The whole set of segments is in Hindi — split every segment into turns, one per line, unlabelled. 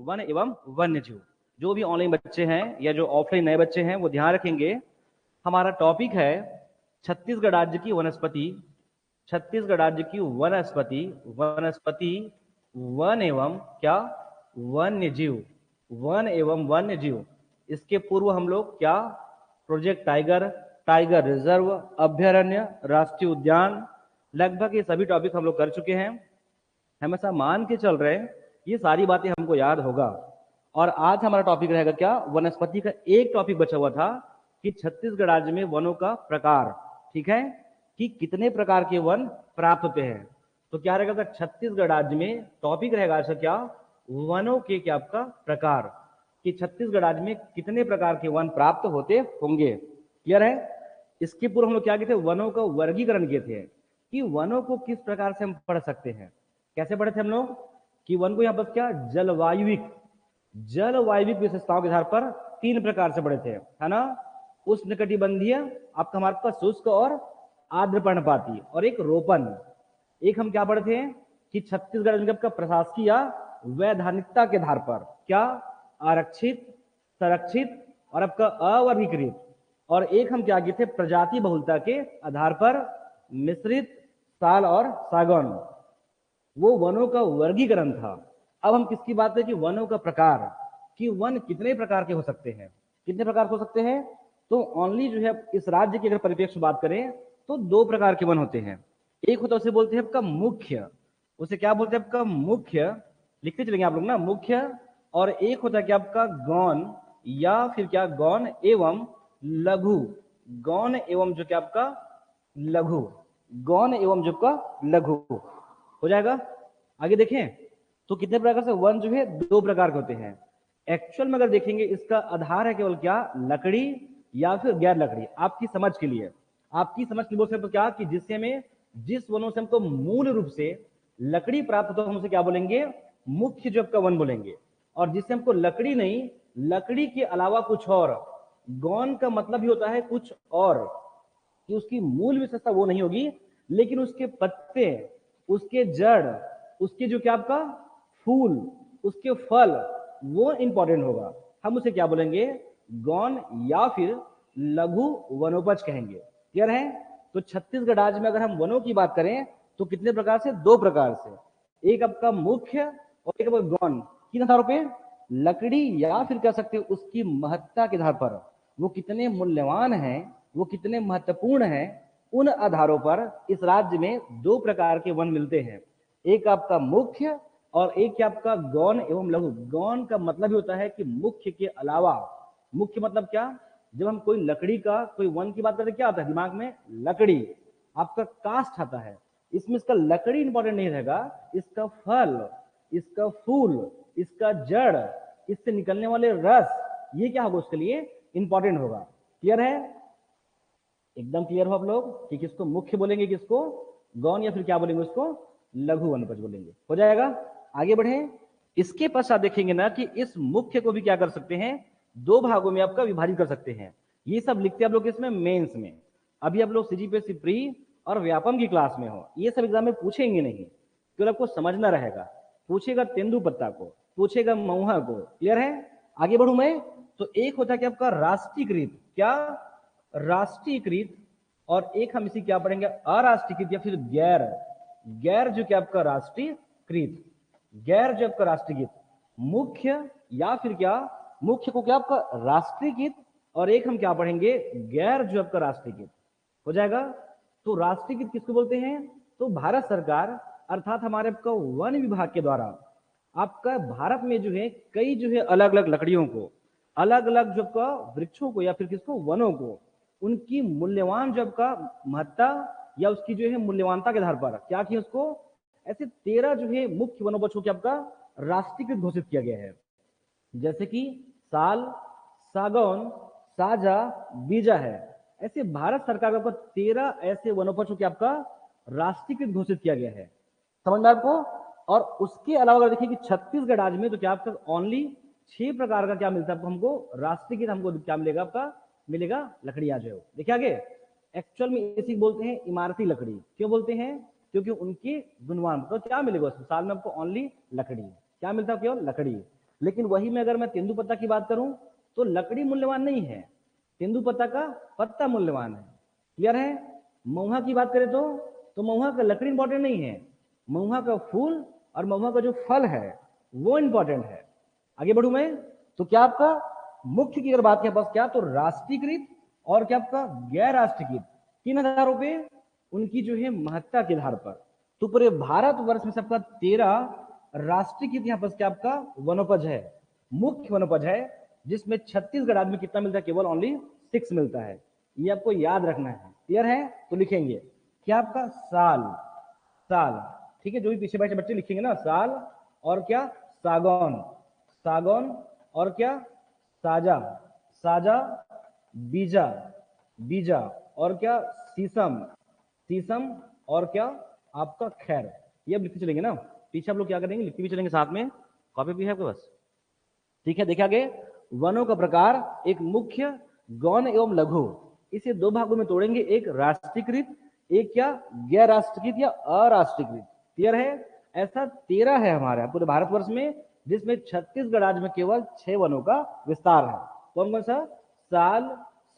वन एवं वन्य जीव। जो भी ऑनलाइन बच्चे हैं या जो ऑफलाइन नए बच्चे हैं वो ध्यान रखेंगे, हमारा टॉपिक है छत्तीसगढ़ राज्य की वनस्पति। छत्तीसगढ़ राज्य की वनस्पति, वनस्पति वन एवं क्या, वन्य जीव, वन एवं वन्य जीव। इसके पूर्व हम लोग क्या, प्रोजेक्ट टाइगर, टाइगर रिजर्व, अभ्यारण्य, राष्ट्रीय उद्यान, लगभग ये सभी टॉपिक हम लोग कर चुके हैं। हमेशा मान के चल रहे हैं ये सारी बातें हमको याद होगा। और आज हमारा टॉपिक रहेगा क्या, वनस्पति का एक टॉपिक बचा हुआ था कि छत्तीसगढ़ राज्य में वनों का प्रकार, ठीक है, कि कितने प्रकार के वन प्राप्त होते हैं। तो क्या रहेगा, छत्तीसगढ़ राज्य में टॉपिक रहेगा अच्छा क्या, वनों के क्या आपका प्रकार, कि छत्तीसगढ़ राज्य में कितने प्रकार के वन प्राप्त होते होंगे। क्लियर है। इसके पूर्व हम लोग क्या किए थे, वनों का वर्गीकरण किए थे कि वनों को किस प्रकार से हम पढ़ सकते हैं। कैसे पढ़े थे हम लोग, कि वन को यहाँ पर क्या, जलवायुविक, जलवायुविक विशेषताओं के आधार पर 3 प्रकार से पढ़े थे, है ना। उष्णकटिबंधीय, आपका हमारे पास शुष्क और आर्द्र पर्णपाती, और एक रोपन। एक हम क्या पढ़े थे कि छत्तीसगढ़ में आपका प्रशासकीय या वैधानिकता के आधार पर क्या, आरक्षित, संरक्षित और आपका अवर्गीकृत। और एक हम क्या किए थे, प्रजाति बहुलता के आधार पर मिश्रित, साल और सागौन। वो वनों का वर्गीकरण था। अब हम किसकी बात करें कि वनों का प्रकार, कि वन कितने प्रकार के हो सकते हैं, कितने प्रकार हो सकते हैं। तो ओनली जो है इस राज्य की अगर परिप्रेक्ष्य बात करें तो 2 प्रकार के वन होते हैं। एक होता है उसे बोलते हैं आपका मुख्य, उसे क्या बोलते हैं आपका मुख्य, लिखते चलेंगे आप लोग ना, मुख्य। और एक होता है क्या आपका गौण, या फिर क्या गौण एवं लघु, गौण एवं जो क्या आपका लघु, गौण एवं जो का लघु हो जाएगा। आगे देखें तो कितने प्रकार से वन जो है 2 प्रकार के होते हैं। एक्चुअल में अगर देखेंगे इसका आधार है केवल क्या, लकड़ी या फिर गैर लकड़ी। आपकी समझ के लिए, आपकी समझ के लिए बोल सकते क्या, कि जिससे हमें, जिस वनों से हमको मूल रूप से लकड़ी प्राप्त हो, हम उसे क्या बोलेंगे, मुख्य जो आपका वन बोलेंगे। और जिससे हमको लकड़ी नहीं, लकड़ी के अलावा कुछ और, गौण का मतलब ही होता है कुछ और, कि उसकी मूल विशेषता वो नहीं होगी, लेकिन उसके पत्ते, उसके जड़, उसके जो क्या आपका फूल, उसके फल, वो इंपॉर्टेंट होगा। हम उसे क्या बोलेंगे, गौण या फिर लघु वनोपज कहेंगे। क्लियर है। तो छत्तीसगढ़ राज्य में अगर हम वनों की बात करें तो कितने प्रकार से, 2 प्रकार से, एक आपका मुख्य और एक आपका गौण। किन आधारों पे, लकड़ी या फिर कह सकते हैं उसकी महत्ता के आधार पर, वो कितने मूल्यवान हैं, वो कितने महत्वपूर्ण हैं, उन आधारों पर इस राज्य में 2 प्रकार के वन मिलते हैं। एक आपका मुख्य और एक आपका गौण एवं लघु। गौण का मतलब ही होता है कि मुख्य के अलावा, मुख्य मतलब क्या, जब हम कोई लकड़ी का, कोई वन की बात करते क्या आता है दिमाग में, लकड़ी, आपका कास्ट आता है। इसमें इसका लकड़ी इंपॉर्टेंट नहीं रहेगा, इसका फल, इसका फूल, इसका जड़, इससे निकलने वाले रस, ये क्या होगा उसके लिए इंपॉर्टेंट होगा। क्लियर है, एकदम क्लियर हो आप लोग, कि किसको मुख्य बोलेंगे, किसको गौण, या फिर क्या बोलेंगे उसको लघु वनोपज बोलेंगे। हो जाएगा। आगे बढ़े। इसके पश्चात देखेंगे ना कि इस मुख्य को भी क्या कर सकते हैं, 2 भागों में आपका विभाजित कर सकते हैं। ये सब लिखते हैं आप लोग इसमें मेंस में। अभी आप लोग सीजीपीएससी प्री और व्यापम की क्लास में हो, ये सब एग्जाम में पूछेंगे नहीं, केवल आपको समझना रहेगा। पूछेगा तेंदुपत्ता को, पूछेगा महुआ को। क्लियर है। आगे बढ़ू मैं। तो एक होता है कि आपका राष्ट्रीयकृत, क्या, राष्ट्रीयकृत, और एक हम इसी क्या पढ़ेंगे, अराष्ट्रीयकृत या फिर गैर, गैर जो क्या आपका राष्ट्रीयकृत, गैर जो आपका राष्ट्रीयकृत। मुख्य या फिर क्या, मुख्य को क्या आपका राष्ट्रीयकृत, और एक हम क्या पढ़ेंगे, गैर जो आपका राष्ट्रीयकृत। हो जाएगा। तो राष्ट्रीयकृत किसको बोलते हैं, तो भारत सरकार अर्थात हमारे आपका वन विभाग के द्वारा आपका भारत में जो है कई जो है अलग अलग लकड़ियों को, अलग अलग जो आपका वृक्षों को या फिर किसको, वनों को, उनकी मूल्यवान जो आपका महत्ता या उसकी जो है मूल्यवानता के आधार पर क्या किया, उसको ऐसे 13 जो है मुख्य वनोपज को क्या आपका राष्ट्रीयकृत घोषित किया गया है। जैसे कि साल, सागौन, साजा, बीजा है। ऐसे भारत सरकार का 13 ऐसे वनोपज को आपका राष्ट्रीयकृत घोषित किया गया है। समझ में आपको। और उसके अलावा अगर देखिए कि छत्तीसगढ़ राज्य में तो क्या आपका ओनली 6 प्रकार का क्या मिलता है आपको, हमको राष्ट्रीयकृत, हमको क्या मिलेगा आपका, मिलेगा लकड़ी। आ जाओ देखिए आगे। एक्चुअल में इसी बोलते हैं इमारती लकड़ी। क्यों बोलते हैं, क्योंकि उनकी गुणवान तो क्या मिलेगा उसमें, साल में आपको ओनली लकड़ी क्या मिलता है, केवल लकड़ी। लेकिन वही में अगर मैं तेंदुपत्ता की बात करूं तो लकड़ी मूल्यवान नहीं है, तेंदुपत्ता का पत्ता मूल्यवान है। क्लियर है? महुआ की बात करें तो महुआ का लकड़ी इंपॉर्टेंट नहीं है, महुआ का फूल और महुआ का जो फल है वो इंपॉर्टेंट है। आगे बढ़ू मैं, तो क्या आपका मुख्य की अगर बात के पास क्या, तो राष्ट्रीयकृत और क्या आपका गैर राष्ट्रीयकृत, किन आधारों पे? उनकी जो है महत्ता के आधार पर। तो पूरे भारतवर्ष में सबका 13 राष्ट्रीयकृत यहाँ पर क्या आपका वनोपज है, मुख्य वनोपज है, जिसमें छत्तीसगढ़ राज्य में कितना मिलता है? केवल ओनली 6 मिलता है। ये आपको याद रखना है। क्लियर है? तो लिखेंगे क्या आपका साल, साल, ठीक है, जो भी पीछे बैठे बच्चे लिखेंगे ना, साल और क्या सागौन, सागौन और क्या साजा, साजा, बीजा, बीजा और क्या शीशम, शीशम और क्या आपका खैर। ये अब लिखते चलेंगे ना, पीछे आप लोग क्या करेंगे? लिखते भी चलेंगे साथ में, कॉपी भी है आपके पास, ठीक है। देखिए आगे, वनों का प्रकार, एक मुख्य, गौण एवं लघु, इसे 2 भागों में तोड़ेंगे, एक राष्ट्रीयकृत, एक क्या गैर राष्ट्रीयकृत या अराष्ट्रीयकृत। क्लियर है? ऐसा 13 है हमारे पूरे भारतवर्ष में, जिसमें छत्तीसगढ़ राज्य में केवल 6 वनों का विस्तार है। कौन कौन सा? साल,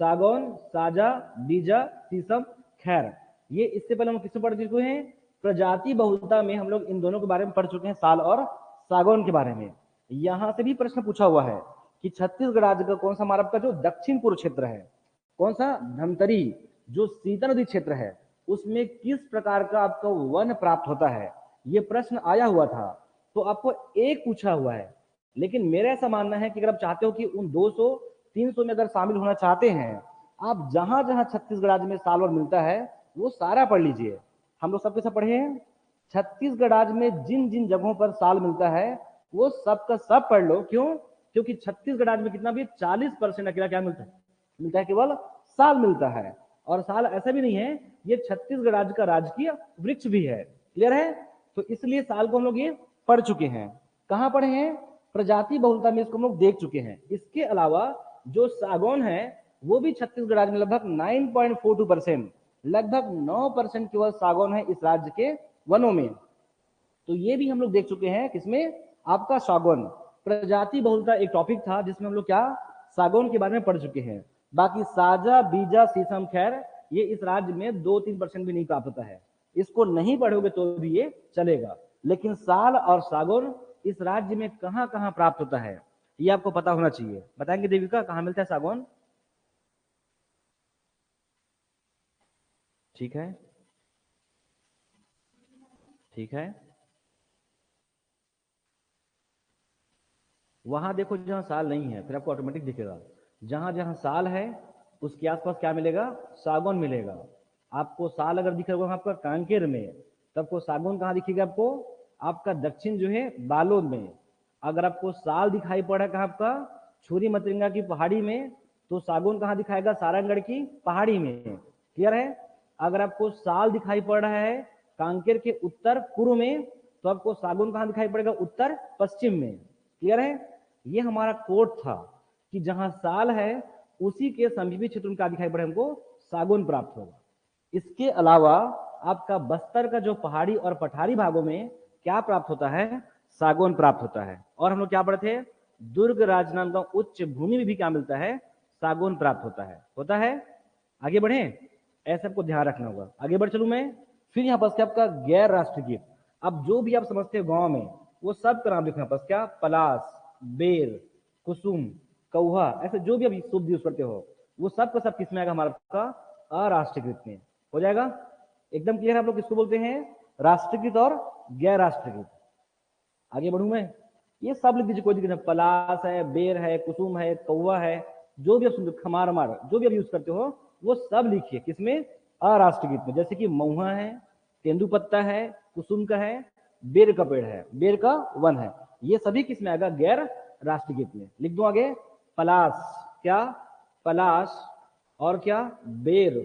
सागौन, साजा, बीजा, शीशम, खैर। ये इससे पहले हम किससे पढ़ चुके हैं? प्रजाति बहुलता में हम लोग इन दोनों के बारे में पढ़ चुके हैं, साल और सागौन के बारे में। यहां से भी प्रश्न पूछा हुआ है कि छत्तीसगढ़ राज्य का कौन सा हमारा का जो दक्षिण पूर्व क्षेत्र है, कौन सा धमतरी, जो सीता नदी क्षेत्र है, उसमें किस प्रकार का आपको वन प्राप्त होता है? ये प्रश्न आया हुआ था, तो आपको एक पूछा हुआ है। लेकिन मेरा ऐसा मानना है कि अगर आप चाहते हो कि उन 200 300 में अगर शामिल होना चाहते हैं, आप जहां जहां छत्तीसगढ़ राज्य में साल और मिलता है वो सारा पढ़ लीजिए। हम लोग सबके सब पढ़े हैं, छत्तीसगढ़ राज्य में जिन जिन जगहों पर साल मिलता है वो सब का सब पढ़ लो। क्यों? क्योंकि छत्तीसगढ़ राज्य में कितना भी 40% अकेला क्या मिलता है? मिलता है केवल साल मिलता है। और साल ऐसा भी नहीं है, ये छत्तीसगढ़ राज्य का राजकीय वृक्ष भी है। क्लियर है? तो इसलिए साल को हम लोग ये पढ़ चुके हैं। कहां पढ़े हैं? प्रजाति बहुलता में इसको हम लोग देख चुके हैं। इसके अलावा जो सागौन है वो भी छत्तीसगढ़ राज्य में लगभग 9.42%, लगभग 9% केवल सागौन है इस राज्य के वनों में। तो ये भी हम लोग देख चुके हैं, किसमें? आपका सागौन। प्रजाति बहुलता एक टॉपिक था जिसमें हम लोग क्या सागौन के बारे में पढ़ चुके हैं। बाकी साजा, बीजा, शीशम, खैर, ये इस राज्य में 2-3% भी नहीं प्राप्त होता है। इसको नहीं पढ़ोगे तो भी ये चलेगा। लेकिन साल और सागौन इस राज्य में कहां कहां प्राप्त होता है ये आपको पता होना चाहिए। बताएंगे देविका, कहां मिलता है सागौन? ठीक है, ठीक है, वहां देखो जहां साल नहीं है, फिर आपको ऑटोमेटिक दिखेगा। जहां जहां साल है उसके आसपास क्या मिलेगा? सागौन मिलेगा। आपको साल अगर दिख रहा होगा आपका कांकेर में, तब को सागौन कहाँ दिखेगा आपको? आपका दक्षिण जो है बालोद में। अगर आपको साल दिखाई पड़ा कहाँ आपका छुरी मतरिंगा की पहाड़ी में, तो सागौन कहाँ दिखाएगा? सारंगढ़ की पहाड़ी में। क्लियर है? अगर आपको साल दिखाई पड़ रहा है कांकेर के उत्तर पूर्व में, तो आपको सागौन कहाँ दिखाई पड़ेगा? उत्तर पश्चिम में। क्लियर है? ये हमारा कोड था कि जहां साल है उसी के समीपी क्षेत्र में क्या दिखाई पड़े हमको? सागौन प्राप्त होगा। इसके अलावा आपका बस्तर का जो पहाड़ी और पठारी भागों में क्या प्राप्त होता है? सागौन प्राप्त होता है। और हम लोग क्या पढ़े थे? दुर्ग राजनांदगांव उच्च भूमि में भी क्या मिलता है? सागौन प्राप्त होता है। होता है? आगे बढ़े, ऐसे आपको ध्यान रखना होगा। आगे बढ़ चलू मैं, फिर यहाँ पर आपका गैर राष्ट्रीयकृत। अब जो भी आप समझते हो गांव में, वो सब का नाम लिखना पास क्या? पलास, बेर, कुसुम, कौहा, ऐसे जो भी आप शब्द यूज करते हो वो सब का सब किस में आएगा? हमारा आपका अराष्ट्रीयकृत में हो जाएगा। एकदम क्लियर है? आप लोग किसको बोलते हैं? राष्ट्रीयकृत और गैर राष्ट्रीयकृत। आगे बढ़ू मैं, ये सब लिख दीजिए, कोई दिक्कत नहीं। पलास है, बेर है, कुसुम है, कौवा है, जो भी आप सुनते, खमार मार, जो भी आप यूज करते हो वो सब लिखिए किसमें? अराष्ट्रीयकृत में। जैसे कि महुआ है, तेंदुपत्ता है, कुसुम का है, बेर का पेड़ है, बेर का वन है, ये सभी किस में आएगा? गैर राष्ट्रीयकृत में। लिख दो आगे, पलास, क्या? पलास और क्या? बेर,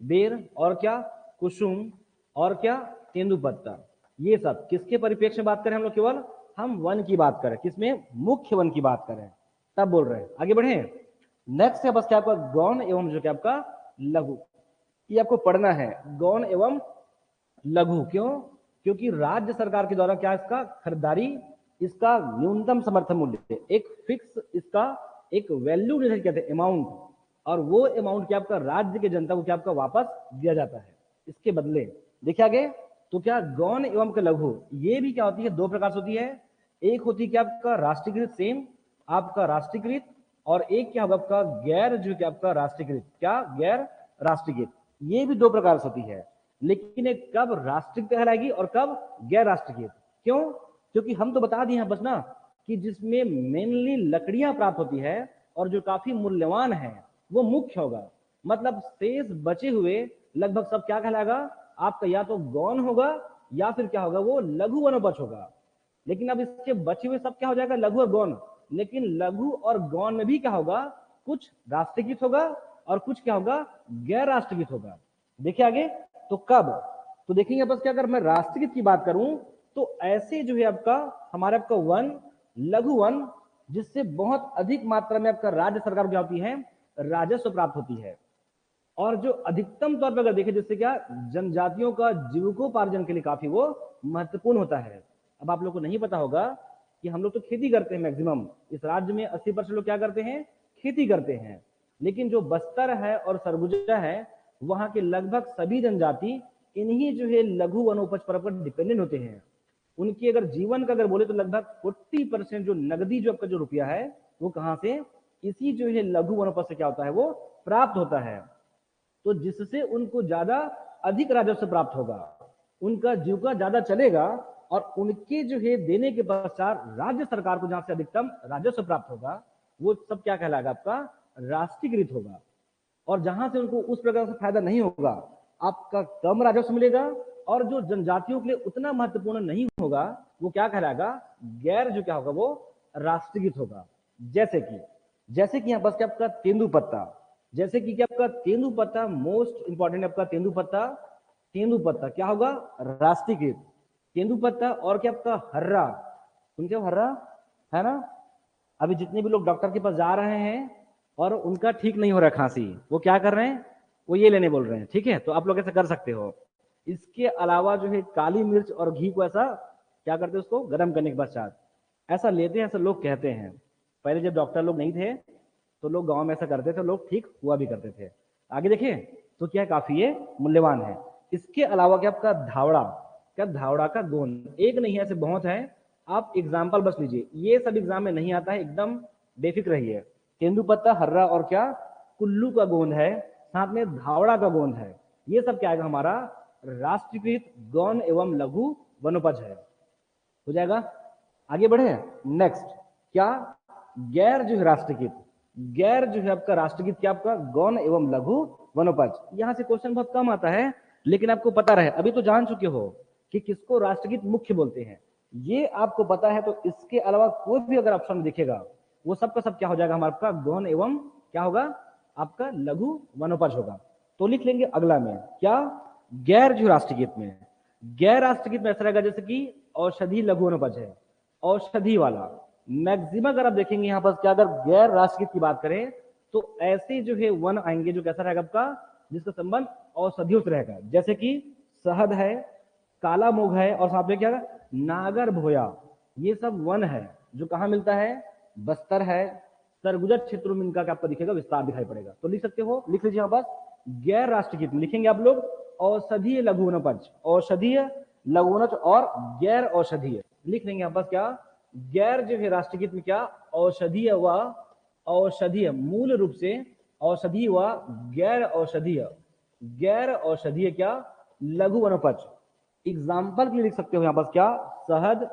बेर और क्या? कुसुम और क्या? तेंदुपत्ता। ये सब किसके परिप्रेक्ष्य में बात करें हम लोग? केवल हम वन की बात करें, किसमें? मुख्य वन की बात करें, तब बोल रहे हैं। आगे बढ़े, नेक्स्ट है बस क्या आपका गौण एवं जो क्या आपका लघु, ये आपको पढ़ना है, गौण एवं लघु। क्यों? क्योंकि राज्य सरकार के द्वारा क्या इसका खरीदारी इसका न्यूनतम समर्थन मूल्य, एक फिक्स इसका एक वैल्यू निर्धारित कहते हैं अमाउंट, और वो अमाउंट क्या आपका राज्य के जनता को क्या आपका वापस दिया जाता है इसके बदले। देखिए आगे, तो क्या गौण एवं का लघु ये भी क्या होती है, दो प्रकार से होती है। एक होती है क्या आपका राष्ट्रीयकृत, सेम आपका राष्ट्रीयकृत, और एक क्या होगा आपका गैर जो क्या आपका राष्ट्रीयकृत, क्या गैर राष्ट्रीयकृत। ये भी दो प्रकार से होती है, लेकिन एक कब राष्ट्रीय कहलाएगी और कब गैर राष्ट्रीयकृत। क्यों? क्योंकि हम तो बता दिए हैं बस ना कि जिसमें मेनली लकड़ियां प्राप्त होती है और जो काफी मूल्यवान है वो मुख्य होगा, मतलब शेष बचे हुए लगभग सब क्या कहलाएगा आपका, या तो गौण होगा या फिर क्या होगा वो लघु वनोपज होगा। लेकिन अब इसके बचे हुए सब क्या हो जाएगा, लघु और गौण। लेकिन लघु और गौण में भी क्या होगा, कुछ राष्ट्रीयकृत होगा और कुछ क्या होगा गैर राष्ट्रीयकृत होगा। देखिए आगे, तो कब, तो देखेंगे बस क्या, अगर मैं राष्ट्रीयकृत की बात करूं तो ऐसे जो है आपका हमारे आपका वन, लघु वन, जिससे बहुत अधिक मात्रा में आपका राज्य सरकार क्या होती है, राजस्व प्राप्त होती है, और जो अधिकतम तौर पर अगर देखें जिससे क्या जनजातियों का जीविकोपार्जन के लिए काफी वो महत्वपूर्ण होता है। अब आप लोग को नहीं पता होगा कि हम लोग तो खेती करते हैं, मैक्सिमम इस राज्य में 80% लोग क्या करते हैं, खेती करते हैं। लेकिन जो बस्तर है और सरगुजा है, वहां के लगभग सभी जनजाति इन्हीं जो है लघु वनोपज पर डिपेंडेंट होते हैं। उनकी अगर जीवन का अगर बोले तो लगभग 40% जो नगदी जो आपका जो रुपया है वो कहां से, इसी जो है लघु वनोपज से क्या होता है वो प्राप्त होता है। तो जिससे उनको ज्यादा अधिक राजस्व प्राप्त होगा, उनका जीविका ज्यादा चलेगा, और उनके जो है देने के पश्चात राज्य सरकार को जहां से अधिकतम राजस्व प्राप्त होगा वो सब क्या कहलाएगा आपका राष्ट्रीयकृत होगा। और जहां से उनको उस प्रकार से फायदा नहीं होगा, आपका कम राजस्व मिलेगा, और जो जनजातियों के लिए उतना महत्वपूर्ण नहीं होगा वो क्या कहलाएगा गैर जो क्या होगा वो राष्ट्रीयकृत होगा। जैसे कि यहाँ बस क्या आपका तेंदुपत्ता, जैसे कि क्या आपका तेंदुपत्ता मोस्ट इंपॉर्टेंट आपका तेंदुपत्ता, तेंदुपत्ता क्या होगा राष्ट्रीयकृत, तेंदुपत्ता। और क्या आपका हर्रा, सुनते हो हर्रा है ना, अभी जितने भी लोग डॉक्टर के पास जा रहे हैं और उनका ठीक नहीं हो रहा खांसी, वो क्या कर रहे हैं, वो ये लेने बोल रहे हैं, ठीक है, तो आप लोग ऐसा कर सकते हो। इसके अलावा जो है काली मिर्च और घी को ऐसा क्या करते हैं, उसको गर्म करने के पश्चात ऐसा लेते हैं, ऐसा लोग कहते हैं। पहले जब डॉक्टर लोग नहीं थे तो लोग गांव में ऐसा करते थे, लोग ठीक हुआ भी करते थे। आगे देखिए, तो क्या काफी ये मूल्यवान है। इसके अलावा क्या आपका धावड़ा, क्या धावड़ा का गोंद, एक नहीं है ऐसे बहुत है, आप एग्जाम्पल बस लीजिए, ये सब एग्जाम में नहीं आता है, एकदम बेफिक्र रहिए। तेंदुपत्ता, हर्रा और क्या कुल्लू का गोंद है, साथ में धावड़ा का गोंद है, ये सब क्या आएगा हमारा राष्ट्रीयकृत गौण एवं लघु वनोपज है, हो जाएगा। आगे बढ़े, नेक्स्ट क्या गैर जो है राष्ट्रीयकृत, गैर जो है आपका राष्ट्रीयकृत क्या आपका गौण एवं लघु वनोपज। यहां से क्वेश्चन बहुत कम आता है, लेकिन आपको पता रहे, अभी तो जान चुके हो कि किसको राष्ट्रीयकृत मुख्य बोलते हैं, ये आपको पता है, तो इसके अलावा कोई भी अगर ऑप्शन दिखेगा वो सब का सब क्या हो जाएगा हमारा आपका गौण एवं क्या होगा आपका लघु वनोपज होगा। तो लिख लेंगे अगला में क्या गैर जो राष्ट्रीयकृत में, गैर राष्ट्रीयकृत में ऐसा रहेगा जैसे कि औषधि लघु वनोपज है, औषधि वाला मैक्सिमम अगर आप देखेंगे यहाँ पर क्या, अगर गैर राष्ट्रीयकृत की बात करें तो ऐसे जो है वन आएंगे जो कैसा रहेगा आपका जिसका संबंध औषधियों से रहेगा, जैसे कि शहद है, काला मोग है, और साथ में क्या नागर भोया, ये सब वन है जो कहाँ मिलता है, बस्तर है, सरगुजा क्षेत्रों में इनका आपको दिखेगा विस्तार दिखाई पड़ेगा। तो लिख सकते हो, लिख लीजिए यहाँ पर गैर राष्ट्रीयकृत लिखेंगे आप लोग औषधीय लघु वनोपज, औषधीय लघु वनोपज और गैर औषधीय लिख लेंगे यहाँ पर क्या गैर जो है राष्ट्रीयकृत में क्या औषधीय व औषधीय, मूल रूप से औषधीय व गैर औषधीय, गैर औषधीय क्या लघु वनोपज। एग्जाम्पल के लिए लिख सकते हो यहाँ पर क्या शहद,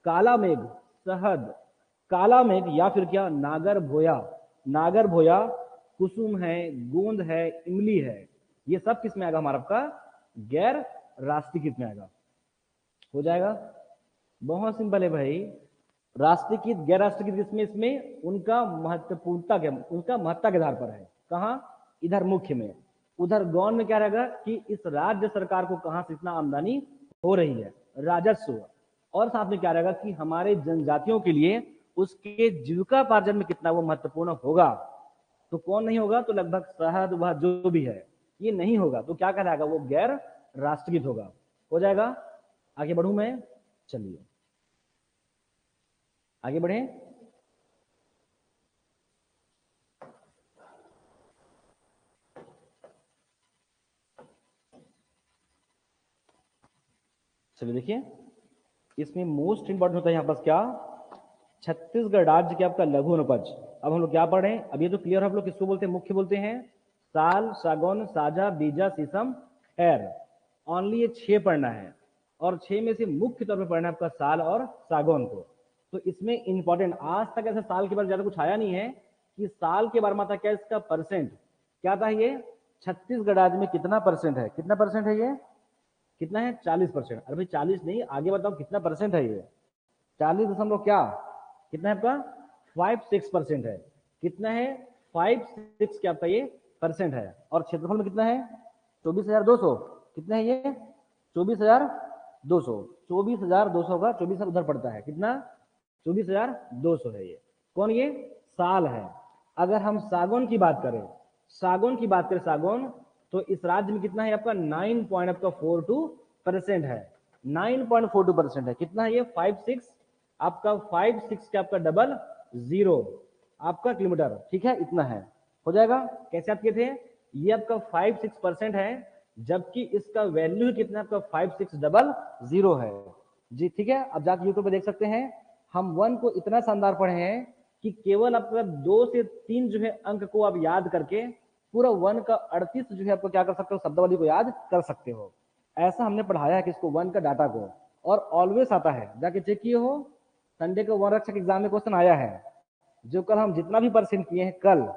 काला मेघ, शहद, काला मेघ, या फिर क्या नागर भोया, नागर भोया, कुसुम है, गोंद है, इमली है, ये सब किस में आएगा हमारा आपका गैर राष्ट्रीयकृत में आएगा, हो जाएगा। बहुत सिंपल है भाई, राष्ट्रीयकृत गैर राष्ट्रीयकृत इसमें इसमें उनका महत्वपूर्णता के, उनका महत्ता के आधार पर है, कहाँ इधर मुख्य में, उधर गौण में क्या रहेगा कि इस राज्य सरकार को कहां से इतना आमदनी हो रही है राजस्व, और साथ में क्या रहेगा कि हमारे जनजातियों के लिए उसके जीविकापार्जन में कितना वो महत्वपूर्ण होगा। तो कौन नहीं होगा, तो लगभग शहद वह जो भी है ये नहीं होगा, तो क्या कहलाएगा वो गैर राष्ट्रीयकृत होगा, हो जाएगा। आगे बढ़ूं मैं, चलिए आगे बढ़े। चलिए देखिए, इसमें मोस्ट इंपॉर्टेंट होता है यहाँ पास क्या, छत्तीसगढ़ राज्य के आपका लघु वनोपज। अब हम लोग क्या पढ़ रहे हैं, अब ये तो क्लियर है आप लोग किसको बोलते हैं, मुख्य बोलते हैं, साल, सागौन, साजा, बीजा, शीशम, खैर। ओनली ये 6 पढ़ना है और 6 में से मुख्य तौर पर पढ़ना है आपका साल और सागौन को। तो इसमें इंपॉर्टेंट, आज तक ऐसा साल के बारे में ज्यादा कुछ आया नहीं है कि साल के बारे में आता क्या, इसका परसेंट क्या था, ये छत्तीसगढ़ राज्य में कितना परसेंट है, कितना परसेंट है ये, कितना है 40%। अरे भाई 40 नहीं, आगे बताओ कितना परसेंट है ये, 40 क्या, कितना है आपका 5-6% है। कितना है 5-6 क्या आपका ये परसेंट है। और क्षेत्रफल में कितना है 24,200, कितना है ये 24,200, 24,200 का 24 उधर पड़ता है, कितना 24,200 है ये। कौन, ये साल है। अगर हम सागौन की बात करें, सागौन की बात करें, सागौन तो इस राज्य में कितना है आपका 9.42% है, 9.42% है। कितना है ये 5-6, आपका 5-6 का आपका डबल 0 आपका किलोमीटर, ठीक है, इतना है, हो जाएगा। कैसे आप किए थे, ये आपका 5-6% है, जबकि इसका वैल्यू कितना आपका 5-6 है जी, ठीक है। अब जाकर यूट्यूब पे देख सकते हैं, हम 1 को इतना शानदार पढ़े हैं कि केवल आपका 2 से 3 जो है अंक को आप याद करके पूरा 1 का 38 जो है आपको क्या कर सकते हो, शब्दावली को याद कर सकते हो। ऐसा हमने पढ़ाया है किसको, 1 का डाटा को, और ऑलवेज आता है, जाके चेक किए हो, संडे को वन रक्षक एग्जाम में क्वेश्चन आया है, जो कल हम जितना भी परसेंट किए हैं कल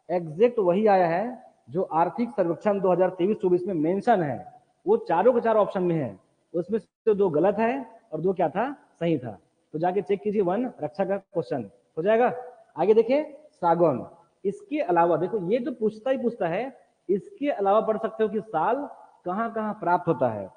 एग्जैक्ट वही आया है जो आर्थिक सर्वेक्षण 2023-24 में मेंशन है। वो चारों के चार ऑप्शन में है, उसमें से 2 गलत है और 2 क्या था, सही था। तो जाके चेक कीजिए, 1 रक्षा का क्वेश्चन हो जाएगा। आगे देखिए सागौन, इसके अलावा देखो ये तो पूछता ही पूछता है, इसके अलावा पढ़ सकते हो कि साल कहां कहां प्राप्त होता है,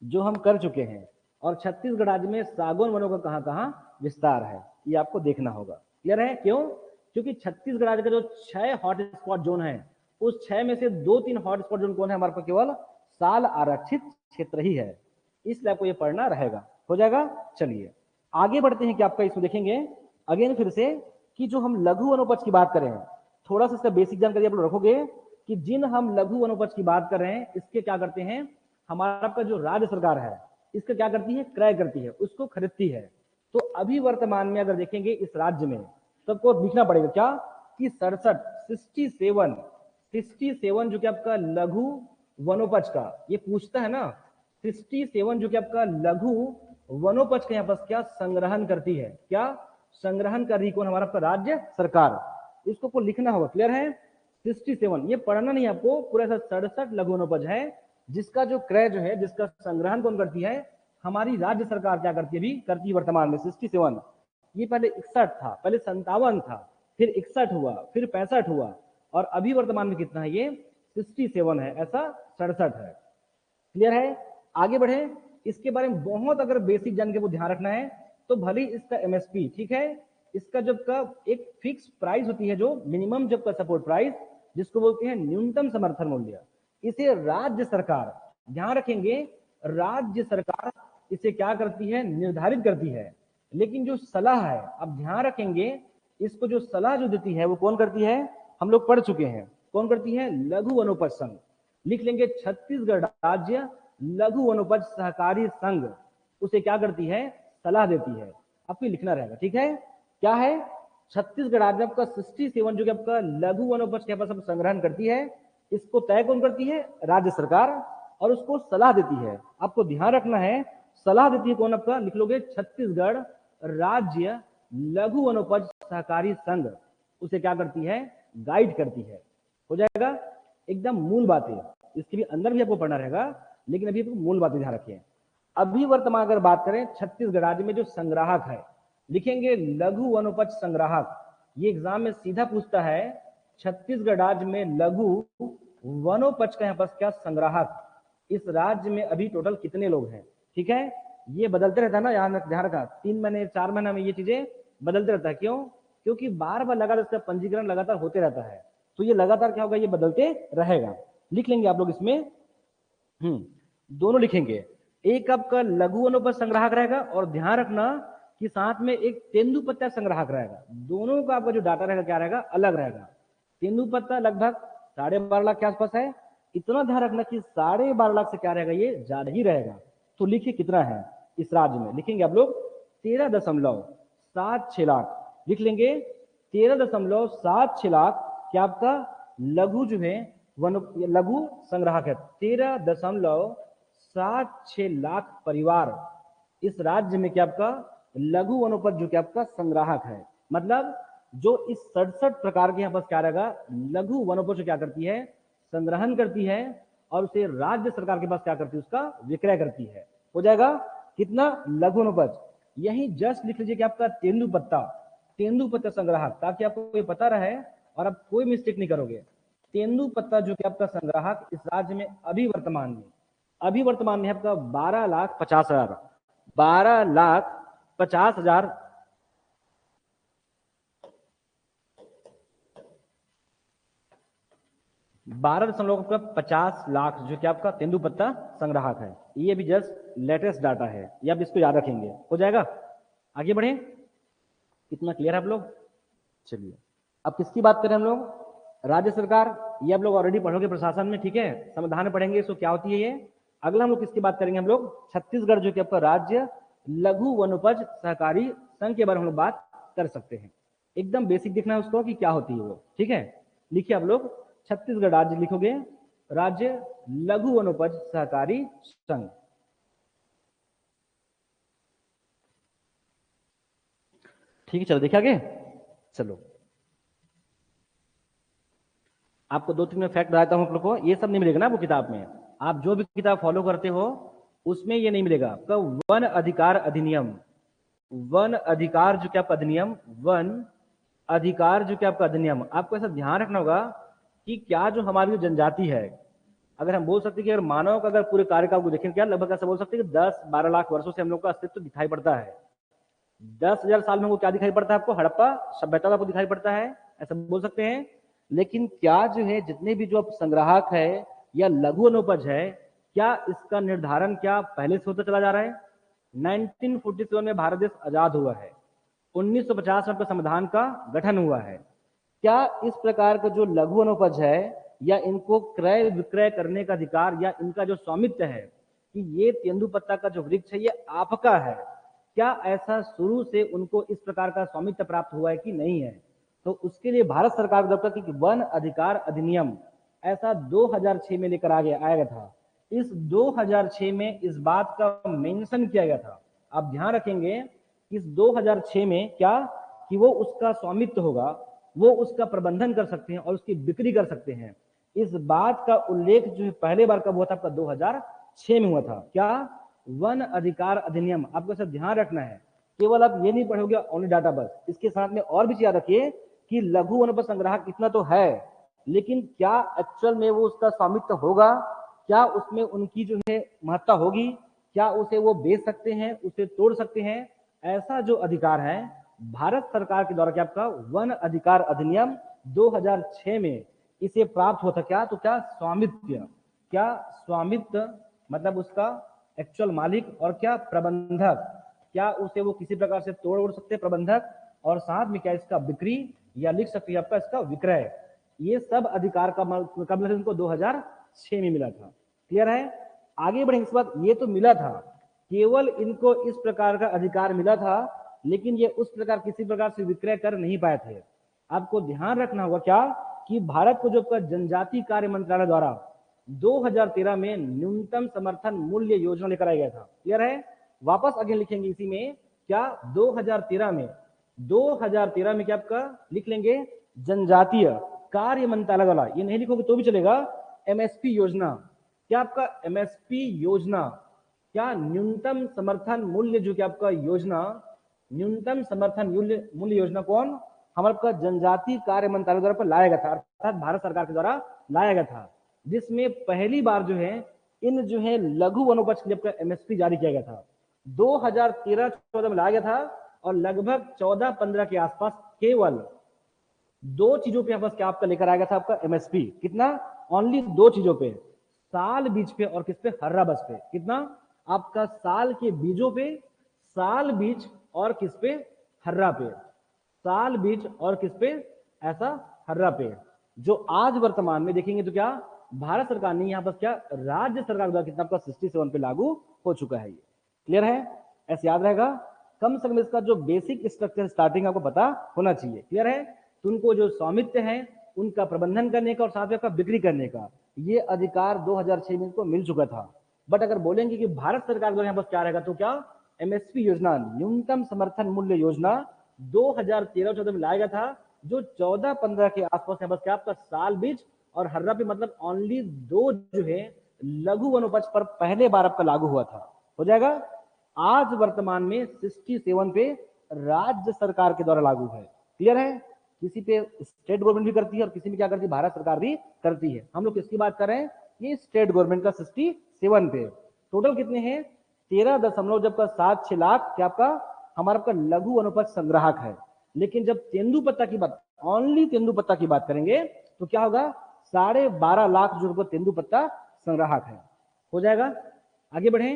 जो हम कर चुके हैं, और छत्तीसगढ़ राज्य में सागौन वनों का कहां कहां विस्तार है, ये आपको देखना होगा। क्लियर है, क्यों, क्योंकि छत्तीसगढ़ राज्य का जो 6 हॉट स्पॉट जोन है, उस 6 में से 2-3 हॉट स्पॉट जोन कौन है हमारे पास, केवल साल आरक्षित क्षेत्र ही है, इसलिए आपको ये पढ़ना रहेगा, हो जाएगा। चलिए आगे बढ़ते हैं कि आपका इसमें देखेंगे अगेन फिर से कि जो हम लघु वनोपज की बात करें, थोड़ा सा इसका बेसिक जानकारी आप लोग रखोगे कि जिन हम लघु वनोपज की बात कर रहे हैं, इसके क्या करते हैं, हमारा आपका जो राज्य सरकार है इसका क्या करती है, क्रय करती है, उसको खरीदती है। तो अभी वर्तमान में अगर देखेंगे इस राज्य में, सबको लिखना पड़ेगा क्या कि 67 जो कि आपका लघु वनोपज का, ये पूछता है ना, 67 जो कि आपका लघु वनोपज का यहाँ पर क्या संग्रहण करती है, क्या संग्रहण कर रही कौन, हमारा आपका राज्य सरकार, इसको को लिखना होगा। क्लियर है, 67 ये पढ़ना नहीं आपको, पूरा 67 लघु वनोपज है, जिसका जो क्रय जो है, जिसका संग्रहण कौन करती है, हमारी राज्य सरकार क्या करती है, भी करती है वर्तमान में 67। ये पहले 61 था, पहले 57 था, फिर 61 हुआ, फिर 65 हुआ, और अभी वर्तमान में कितना है, ये 67 है, ऐसा 67 है। क्लियर है, आगे बढ़े। इसके बारे में बहुत अगर बेसिक जानकारी को ध्यान रखना है तो भले इसका एमएसपी, ठीक है, इसका जब का एक फिक्स प्राइस होती है, जो मिनिमम जब का सपोर्ट प्राइस, जिसको बोलते हैं न्यूनतम समर्थन मूल्य, इसे राज्य सरकार, ध्यान रखेंगे, राज्य सरकार इसे क्या करती है, निर्धारित करती है। लेकिन जो सलाह है, अब ध्यान रखेंगे, इसको जो सलाह जो देती है वो कौन करती है, हम लोग पढ़ चुके हैं, कौन करती है, लघु वनोपज संघ। लिख लेंगे छत्तीसगढ़ राज्य लघु वनोपज सहकारी संघ, उसे क्या करती है, सलाह देती है, आपको लिखना रहेगा, ठीक है। क्या है, छत्तीसगढ़ राज्य आपका 67 जो कि आपका लघु वनोपज के पास संग्रहण करती है, इसको तय कौन करती है, राज्य सरकार, और उसको सलाह देती है। आपको ध्यान रखना है, सलाह देती है कौन, आपका लिख लोगे छत्तीसगढ़ राज्य लघु वनोपज सहकारी संघ, उसे क्या करती है, गाइड करती है, हो जाएगा। एकदम मूल बातें, इसके भी अंदर भी आपको पढ़ना रहेगा, लेकिन अभी आपको मूल बातें ध्यान रखिए। अभी वर्तमान अगर बात करें छत्तीसगढ़ राज्य में जो संग्राहक है, लिखेंगे लघु वनोपज संग्राहक, ये एग्जाम में सीधा पूछता है, छत्तीसगढ़ राज्य में लघु वनोपज का यहाँ पर क्या संग्राहक, इस राज्य में अभी टोटल कितने लोग हैं, ठीक है। ये बदलते रहता है ना, यहाँ ध्यान रखा, 3 महीने 4 महीने में ये चीजें बदलते रहता है, क्यों, क्योंकि बार बार लगातार इसका पंजीकरण लगातार होते रहता है, तो ये लगातार क्या होगा, ये बदलते रहेगा। लिख लेंगे आप लोग इसमें, दोनों लिखेंगे, एक आपका लघु वनोपज संग्राहक रहेगा, और ध्यान रखना कि साथ में एक तेंदुपत्ता संग्राहक रहेगा। दोनों का आपका जो डाटा रहेगा क्या रहेगा, अलग रहेगा। तेंदुपत्ता लगभग 12.5 लाख के आसपास है। इतना ध्यान रखना कि 12.5 लाख से क्या रहेगा, ये ज्यादा ही रहेगा। तो लिखिए कितना है इस राज्य में, लिखेंगे आप लोग 13.76 लाख लिख लेंगे। 13.76 लाख क्या आपका लघु जो है लघु संग्राहक है। 13.76 लाख परिवार इस राज्य में क्या आपका लघु वनोपज जो कि आपका संग्राहक है। मतलब जो इस 67 प्रकार के यहाँ पर क्या रहेगा, लघु वनोपज क्या करती है, संग्रहण करती है और उसे राज्य सरकार के पास क्या करती है, उसका विक्रय करती है। हो जाएगा कितना लघु वनोपज। यही जस्ट लिख लीजिए कि आपका तेंदुपत्ता संग्राहक, ताकि आपको ये पता रहे और आप कोई मिस्टेक नहीं करोगे। तेंदुपत्ता जो कि आपका संग्राहक इस राज्य में अभी वर्तमान में आपका 12,50,000 12,50,000 12.50 लाख जो कि आपका तेंदुपत्ता संग्राहक है। ये भी जस्ट लेटेस्ट डाटा है, ये आप इसको याद रखेंगे। हो जाएगा, आगे बढ़े। कितना क्लियर है आप लोग। चलिए अब किसकी बात करें हम लोग, राज्य सरकार। ये आप लोग ऑलरेडी पढ़ोगे प्रशासन में, ठीक है, संविधान में पढ़ेंगे इसको क्या होती है ये। अगला हम लोग किसकी बात करेंगे, हम लोग छत्तीसगढ़ जो कि आपका राज्य लघु वनोपज सहकारी संघ के बारे में हम लोग बात कर सकते हैं। एकदम बेसिक देखना है उसको कि क्या होती है वो, ठीक है। लिखिए आप लोग छत्तीसगढ़ राज्य लिखोगे, राज्य लघु वनोपज सहकारी संघ। ठीक है, चलो देखिए आगे। चलो आपको 2-3 फैक्ट बताता हूं आप लोग को। ये सब नहीं मिलेगा ना वो किताब में, आप जो भी किताब फॉलो करते हो उसमें ये नहीं मिलेगा आपका। वन अधिकार अधिनियम, वन अधिकार जो क्या आपका अधिनियम, वन अधिकार जो क्या आपका अधिनियम, आपको ऐसा ध्यान रखना होगा कि क्या जो हमारी जो जनजाति है, अगर हम बोल सकते हैं कि अगर मानव का अगर पूरे कार्यकाल को देखें, क्या लगभग ऐसा बोल सकते हैं कि 10-12 लाख वर्षों से हम लोग का अस्तित्व दिखाई पड़ता है। 10,000 साल में वो क्या दिखाई पड़ता है आपको, हड़प्पा सभ्यता का आपको दिखाई पड़ता है, ऐसा बोल सकते हैं। लेकिन क्या जो है जितने भी जो संग्राहक है या लघु वनोपज है, क्या इसका निर्धारण क्या पहले से होता चला जा रहा है। 1947 में भारत देश आजाद हुआ है, 1950 में आपका संविधान का गठन हुआ है। क्या इस प्रकार का जो लघु वनोपज है या इनको क्रय विक्रय करने का अधिकार या इनका जो स्वामित्व है कि ये तेंदुपत्ता का जो वृक्ष है ये आपका है, क्या ऐसा शुरू से उनको इस प्रकार का स्वामित्व प्राप्त हुआ है कि नहीं है। तो उसके लिए भारत सरकार की तरफ से वन अधिकार अधिनियम ऐसा 2006 में लेकर आया गया था। इस 2006 में इस बात का मेंशन किया गया था, आप ध्यान रखेंगे कि इस 2006 में क्या कि वो उसका स्वामित्व होगा, वो उसका प्रबंधन कर सकते हैं और उसकी बिक्री कर सकते हैं। इस बात का उल्लेख जो है पहले बार कब हुआ था आपका 2006 में हुआ था। क्या वन अधिकार अधिनियम, आपको ऐसा ध्यान रखना है। केवल आप ये नहीं पढ़ोगे ओनली डाटा बस, इसके साथ में और भी याद रखिए कि लघु वनोपज संग्राहक इतना तो है, लेकिन क्या एक्चुअल में वो उसका स्वामित्व होगा, क्या उसमें उनकी जो है महत्ता होगी, क्या उसे वो बेच सकते हैं, उसे तोड़ सकते हैं। ऐसा जो अधिकार है भारत सरकार के द्वारा क्या आपका वन अधिकार अधिनियम 2006 में इसे प्राप्त हुआ था। क्या तो क्या स्वामित्व, क्या स्वामित्व मतलब उसका एक्चुअल मालिक और क्या प्रबंधक, क्या उसे वो किसी प्रकार से तोड़ उड़ सकते प्रबंधक, और साथ में क्या इसका बिक्री या लिख सकते हैं आपका इसका विक्रय। ये सब अधिकार का कब उनको 2006 में मिला था। क्लियर है। आगे बढ़ेंगे इसके बाद, ये तो मिला था, केवल इनको इस प्रकार का अधिकार मिला था, लेकिन ये उस प्रकार किसी प्रकार से विक्रय कर नहीं पाए थे। आपको ध्यान रखना होगा क्या कि भारत को जो जनजाति कार्य मंत्रालय द्वारा 2013 में न्यूनतम समर्थन मूल्य योजना लेकर आया गया था। क्लियर है। वापस आगे लिखेंगे इसी में क्या 2013 में क्या आपका लिख लेंगे जनजातीय कार्य मंत्रालय वाला, ये नहीं लिखोगे तो भी चलेगा, एमएसपी योजना। क्या आपका एमएसपी योजना, क्या न्यूनतम समर्थन मूल्य जो कि आपका योजना, न्यूनतम समर्थन मूल्य योजना कौन, हमारा जनजाति कार्य मंत्रालय द्वारा लाया गया था, अर्थात भारत सरकार के द्वारा लाया गया था, जिसमें पहली बार जो है इन जो है लघु वनोपज के लिए एमएसपी जारी किया गया था। 2013-14 में लाया गया था और लगभग 14-15 के आसपास केवल 2 चीजों पे क्या आपका लेकर आया गया था आपका एमएसपी। कितना, ओनली 2 चीजों पे, साल बीज पे और किस पे, हर्रा बस पे। कितना आपका साल के बीजों पे, साल बीज और किस पे, हर्रा पे, साल बीज और किस पे, ऐसा हर्रा पे। जो आज वर्तमान में देखेंगे तो क्या भारत सरकार ने यहाँ पर क्या राज्य सरकार द्वारा कितना आपका 67 पे लागू हो चुका है। ये क्लियर है, ऐसे याद रहेगा। कम से कम इसका जो बेसिक स्ट्रक्चर स्टार्टिंग आपको पता होना चाहिए। क्लियर है, तो उनको जो स्वामित्व है उनका प्रबंधन करने का और साथ में आपका बिक्री करने का ये अधिकार 2006 में इनको मिल चुका था। बट अगर बोलेंगे कि भारत सरकार द्वारा यहाँ पर क्या रहेगा तो क्या एमएसपी योजना, न्यूनतम समर्थन मूल्य योजना 2013-14 में लाया गया था, जो 14-15 के आसपास यहाँ पर क्या आपका साल बीज और हर्रा पे मतलब ओनली 2 जो है लघु वनोपज पर पहले बार आपका लागू हुआ था। हो जाएगा। आज वर्तमान में 67 पे राज्य सरकार के द्वारा लागू है। क्लियर है, किसी पे स्टेट गवर्नमेंट भी करती है और किसी में क्या करती है भारत सरकार भी करती है। हम लोग किसकी बात कर रहे हैं, ये स्टेट गवर्नमेंट का 67 पे। टोटल कितने हैं 13.76 लाख क्या आपका हमारा आपका लघु वनोपज संग्राहक है। लेकिन जब तेंदुपत्ता की बात, ओनली तेंदुपत्ता की बात करेंगे तो क्या होगा 12.5 लाख जो तेंदुपत्ता संग्राहक है। हो जाएगा। आगे बढ़े।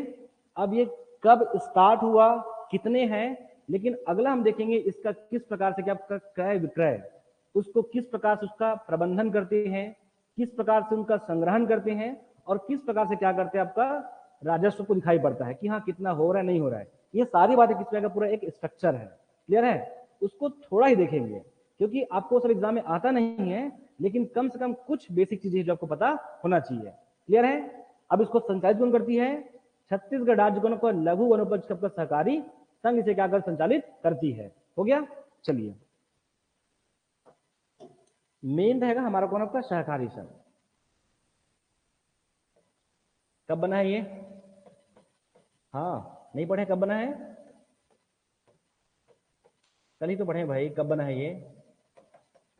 अब ये कब स्टार्ट हुआ, कितने हैं, लेकिन अगला हम देखेंगे इसका किस प्रकार से क्या आपका क्रय विक्रय, उसको किस प्रकार से उसका प्रबंधन करते हैं, किस प्रकार से उनका संग्रहण करते हैं और किस प्रकार से क्या करते हैं आपका राजस्व को दिखाई पड़ता है कि हाँ कितना हो रहा है नहीं हो रहा है। ये सारी बातें किस तरह का पूरा एक स्ट्रक्चर है। क्लियर है, उसको थोड़ा ही देखेंगे क्योंकि आपको सब एग्जाम में आता नहीं है, लेकिन कम से कम कुछ बेसिक चीजें जो आपको पता होना चाहिए। क्लियर है। अब इसको संचालित कौन करती है, छत्तीसगढ़ राज्य को लघु वनोपज सहकारी संघ इसे क्या कर संचालित करती है। हो गया। चलिए, मेन रहेगा हमारा कौन आपका सहकारी संघ। कब बना है ये, हाँ नहीं पढ़े कब बना है, कल ही तो पढ़े भाई। कब बना है ये,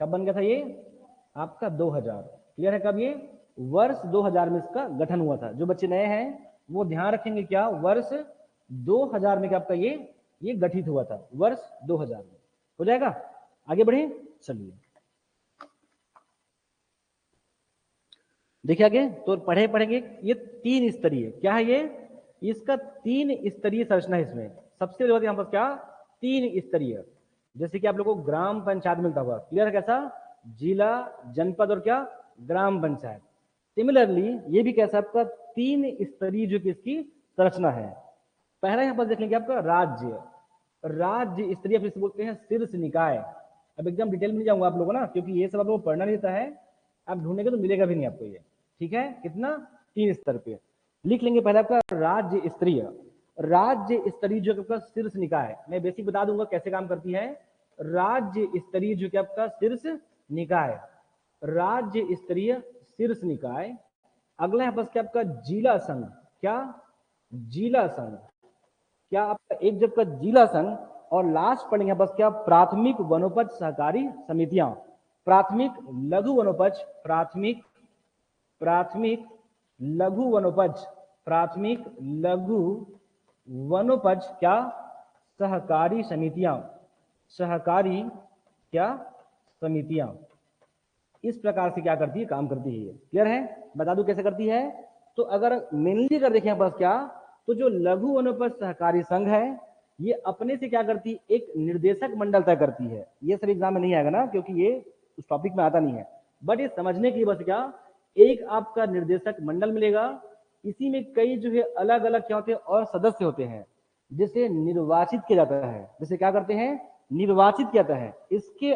कब बन गया था ये आपका 2000। क्लियर है, कब ये वर्ष 2000 में इसका गठन हुआ था। जो बच्चे नए हैं वो ध्यान रखेंगे क्या वर्ष 2000 में क्या आपका ये गठित हुआ था, वर्ष 2000 में। हो जाएगा। आगे बढ़े। चलिए देखिए आगे तो पढ़ेंगे। ये 3 स्तरीय क्या है, ये इसका 3 स्तरीय संरचना है। इसमें सबसे पहले यहाँ पर क्या 3 स्तरीय, जैसे कि आप लोगों को ग्राम पंचायत मिलता हुआ। क्लियर है, कैसा जिला, जनपद और क्या ग्राम पंचायत। सिमिलरली ये भी कैसा आपका 3 स्तरीय जो कि इसकी संरचना है। पहला यहाँ पर देख लेंगे आपका राज्य स्तरीय, फिर बोलते हैं शीर्ष निकाय। अब एकदम डिटेल में नहीं जाऊंगा आप लोगों ना, क्योंकि ये सब आप लोगों को पढ़ना नहीं रहता है, आप ढूंढेंगे तो मिलेगा भी नहीं आपको ये। ठीक है, कितना 3 स्तर पे लिख लेंगे। पहले आपका राज्य स्तरीय जो आपका शीर्ष निकाय, मैं बेसिक बता दूंगा कैसे काम करती है। राज्य स्तरीय जो कि आपका शीर्ष निकाय, राज्य स्तरीय शीर्ष निकाय। अगला है बस क्या आपका जिला संघ, क्या जिला संघ, क्या आपका एक जब का जिला संघ। और लास्ट पढ़ेंगे बस क्या प्राथमिक वनोपज सहकारी समितियां, प्राथमिक लघु वनोपज, प्राथमिक लघु वनोपज, प्राथमिक लघु वनोपज क्या सहकारी समितियां, सहकारी क्या समितियां। इस प्रकार से क्या करती है, काम करती है। क्लियर है, बता दूं कैसे करती है। तो अगर मेनली अगर देखें बस क्या, तो जो लघु वनोपज सहकारी संघ है ये अपने से क्या करती है, एक निर्देशक मंडल तय करती है। ये सर एग्जाम में नहीं आएगा ना, क्योंकि ये उस टॉपिक में आता नहीं है, बट ये समझने के लिए बस क्या एक आपका निर्देशक मंडल मिलेगा। इसी में कई जो है अलग अलग क्या होते हैं और सदस्य होते हैं, जिसे निर्वाचित किया जाता है। जैसे क्या करते हैं, निर्वाचित किया जाता है। इसके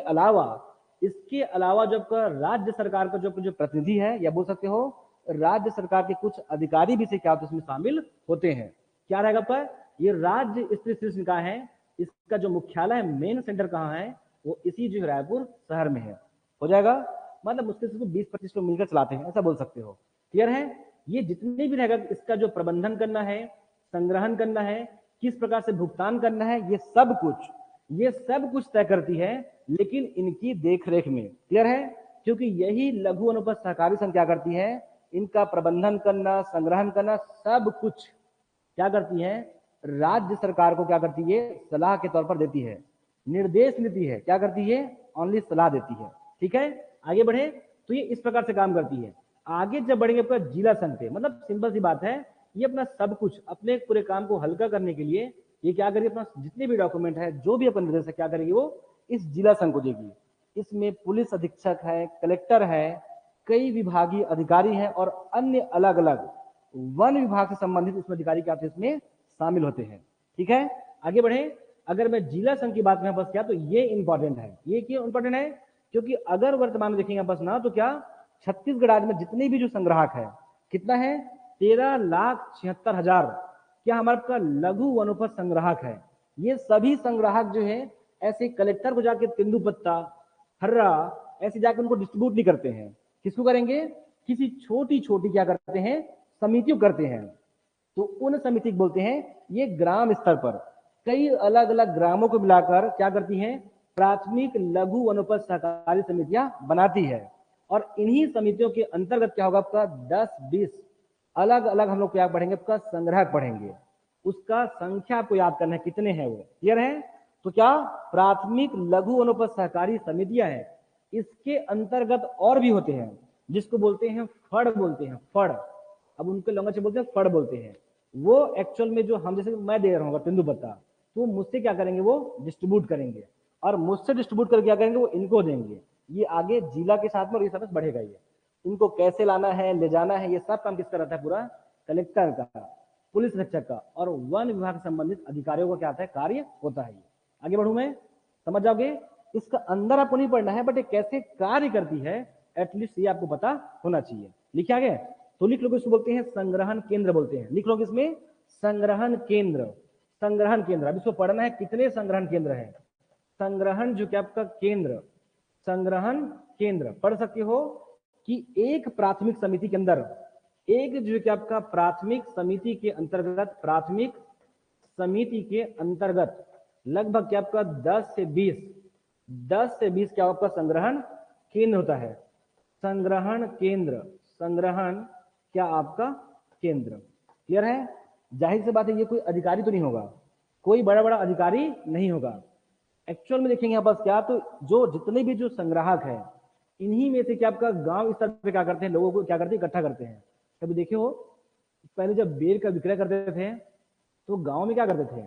अलावा जो आपका राज्य सरकार का जो प्रतिनिधि है, या बोल सकते हो राज्य सरकार के कुछ अधिकारी भी से क्या होते हैं इसमें शामिल होते हैं। क्या रहेगा पर ये राज्य स्तरीय शीर्ष निकाय है, इसका जो मुख्यालय है, मेन सेंटर कहाँ है, वो इसी जो रायपुर शहर में है। हो जाएगा, मतलब मुश्किल से 20-25 लोग मिलकर चलाते हैं, ऐसा बोल सकते हो। क्लियर है। ये जितने भी रहेगा इसका जो प्रबंधन करना है, संग्रहण करना है, किस प्रकार से भुगतान करना है, ये सब कुछ तय करती है, लेकिन इनकी देखरेख में। क्लियर है, क्योंकि यही लघु वनोपज सहकारी संघ क्या करती है, इनका प्रबंधन करना, संग्रहण करना, सब कुछ क्या करती है, राज्य सरकार को क्या करती है, सलाह के तौर पर देती है, निर्देश देती है। क्या करती है, ओनली सलाह देती है। ठीक है, आगे बढ़े। तो ये इस प्रकार से काम करती है। आगे जब बढ़ेंगे आपका जिला संघ पे, मतलब सिंपल सी बात है, ये अपना सब कुछ अपने पूरे काम को हल्का करने के लिए ये क्या करेगी, अपना जितने भी डॉक्यूमेंट है, जो भी अपन निर्देशक क्या करेगी, वो इस जिला संघ को देगी। इसमें पुलिस अधीक्षक है, कलेक्टर है, कई विभागीय अधिकारी हैं और अन्य अलग अलग वन विभाग से संबंधित इसमें अधिकारी क्या इसमें शामिल होते हैं। ठीक है, आगे बढ़े। अगर मैं जिला संघ की बात करें बस क्या, तो ये इंपॉर्टेंट है। ये क्यों इंपॉर्टेंट है, क्योंकि अगर वर्तमान में देखेंगे बस ना, तो क्या छत्तीसगढ़ राज्य में जितने भी जो संग्राहक है, कितना है, 13,76,000 क्या हमारे का लघु वनोपज संग्राहक है। ये सभी संग्राहक जो है ऐसे कलेक्टर को जाके तेंदुपत्ता, हर्रा ऐसे जाकर उनको डिस्ट्रीब्यूट नहीं करते हैं। किसको करेंगे, किसी छोटी छोटी क्या करते हैं, समितियों करते हैं। तो उन समिति को बोलते हैं, ये ग्राम स्तर पर कई अलग अलग ग्रामों को मिलाकर क्या करती हैं, प्राथमिक लघु वनोपज सहकारी समितियां बनाती है। और इन्हीं समितियों के अंतर्गत क्या होगा, आपका 10-20 अलग अलग हम लोग क्या पढ़ेंगे, आपका संग्रह पढ़ेंगे। उसका संख्या आपको याद करना है, कितने हैं वो, क्लियर है। तो क्या प्राथमिक लघु वनोपज सहकारी समितियां हैं, इसके अंतर्गत और भी होते हैं जिसको बोलते हैं फड़, बोलते हैं फड़। अब उनके लंगा से बोलते हैं फड़ बोलते हैं। वो एक्चुअल में जो हम, जैसे मैं दे रहा हूँ तेंदुपत्ता, तो मुझसे क्या करेंगे, वो डिस्ट्रीब्यूट करेंगे, और मुझसे डिस्ट्रीब्यूट करके क्या करेंगे, वो इनको देंगे। ये आगे जिला के साथ में और ये सब बढ़ेगा। ये इनको कैसे लाना है, ले जाना है, ये सब काम किसका रहता है, पूरा कलेक्टर का, पुलिस अधीक्षक का और वन विभाग से संबंधित अधिकारियों का क्या आता है, कार्य होता है। ये आगे बढ़ू मैं, समझ जाओगे। इसका अंदर आपको नहीं पढ़ना है, बट ये कैसे कार्य करती है एटलीस्ट ये आपको पता होना चाहिए। लिखे आगे, तो लिख लो, इसको बोलते हैं संग्रहण केंद्र बोलते हैं। लिख लो इसमें संग्रहण केंद्र, संग्रहण केंद्र। अब इसको पढ़ना है, कितने संग्रहण केंद्र है। संग्रहण जो कि आपका केंद्र, संग्रहण केंद्र पढ़ सकते हो कि एक प्राथमिक समिति के अंदर, एक जो कि आपका प्राथमिक समिति के अंतर्गत, प्राथमिक समिति के अंतर्गत लगभग क्या आपका 10 से 20 क्या आपका संग्रहण केंद्र होता है। संग्रहण केंद्र, संग्रहण क्या आपका केंद्र, क्लियर है। जाहिर सी बात है, ये कोई अधिकारी तो नहीं होगा, कोई बड़ा बड़ा अधिकारी नहीं होगा। एक्चुअल में देखेंगे यहाँ पास क्या, तो जो जितने भी जो संग्राहक है, इन्हीं में से क्या आपका गांव स्तर पे क्या करते हैं, लोगों को क्या करते हैं, इकट्ठा करते हैं। कभी देखे हो, पहले जब बेर का विक्रय करते थे तो गांव में क्या करते थे,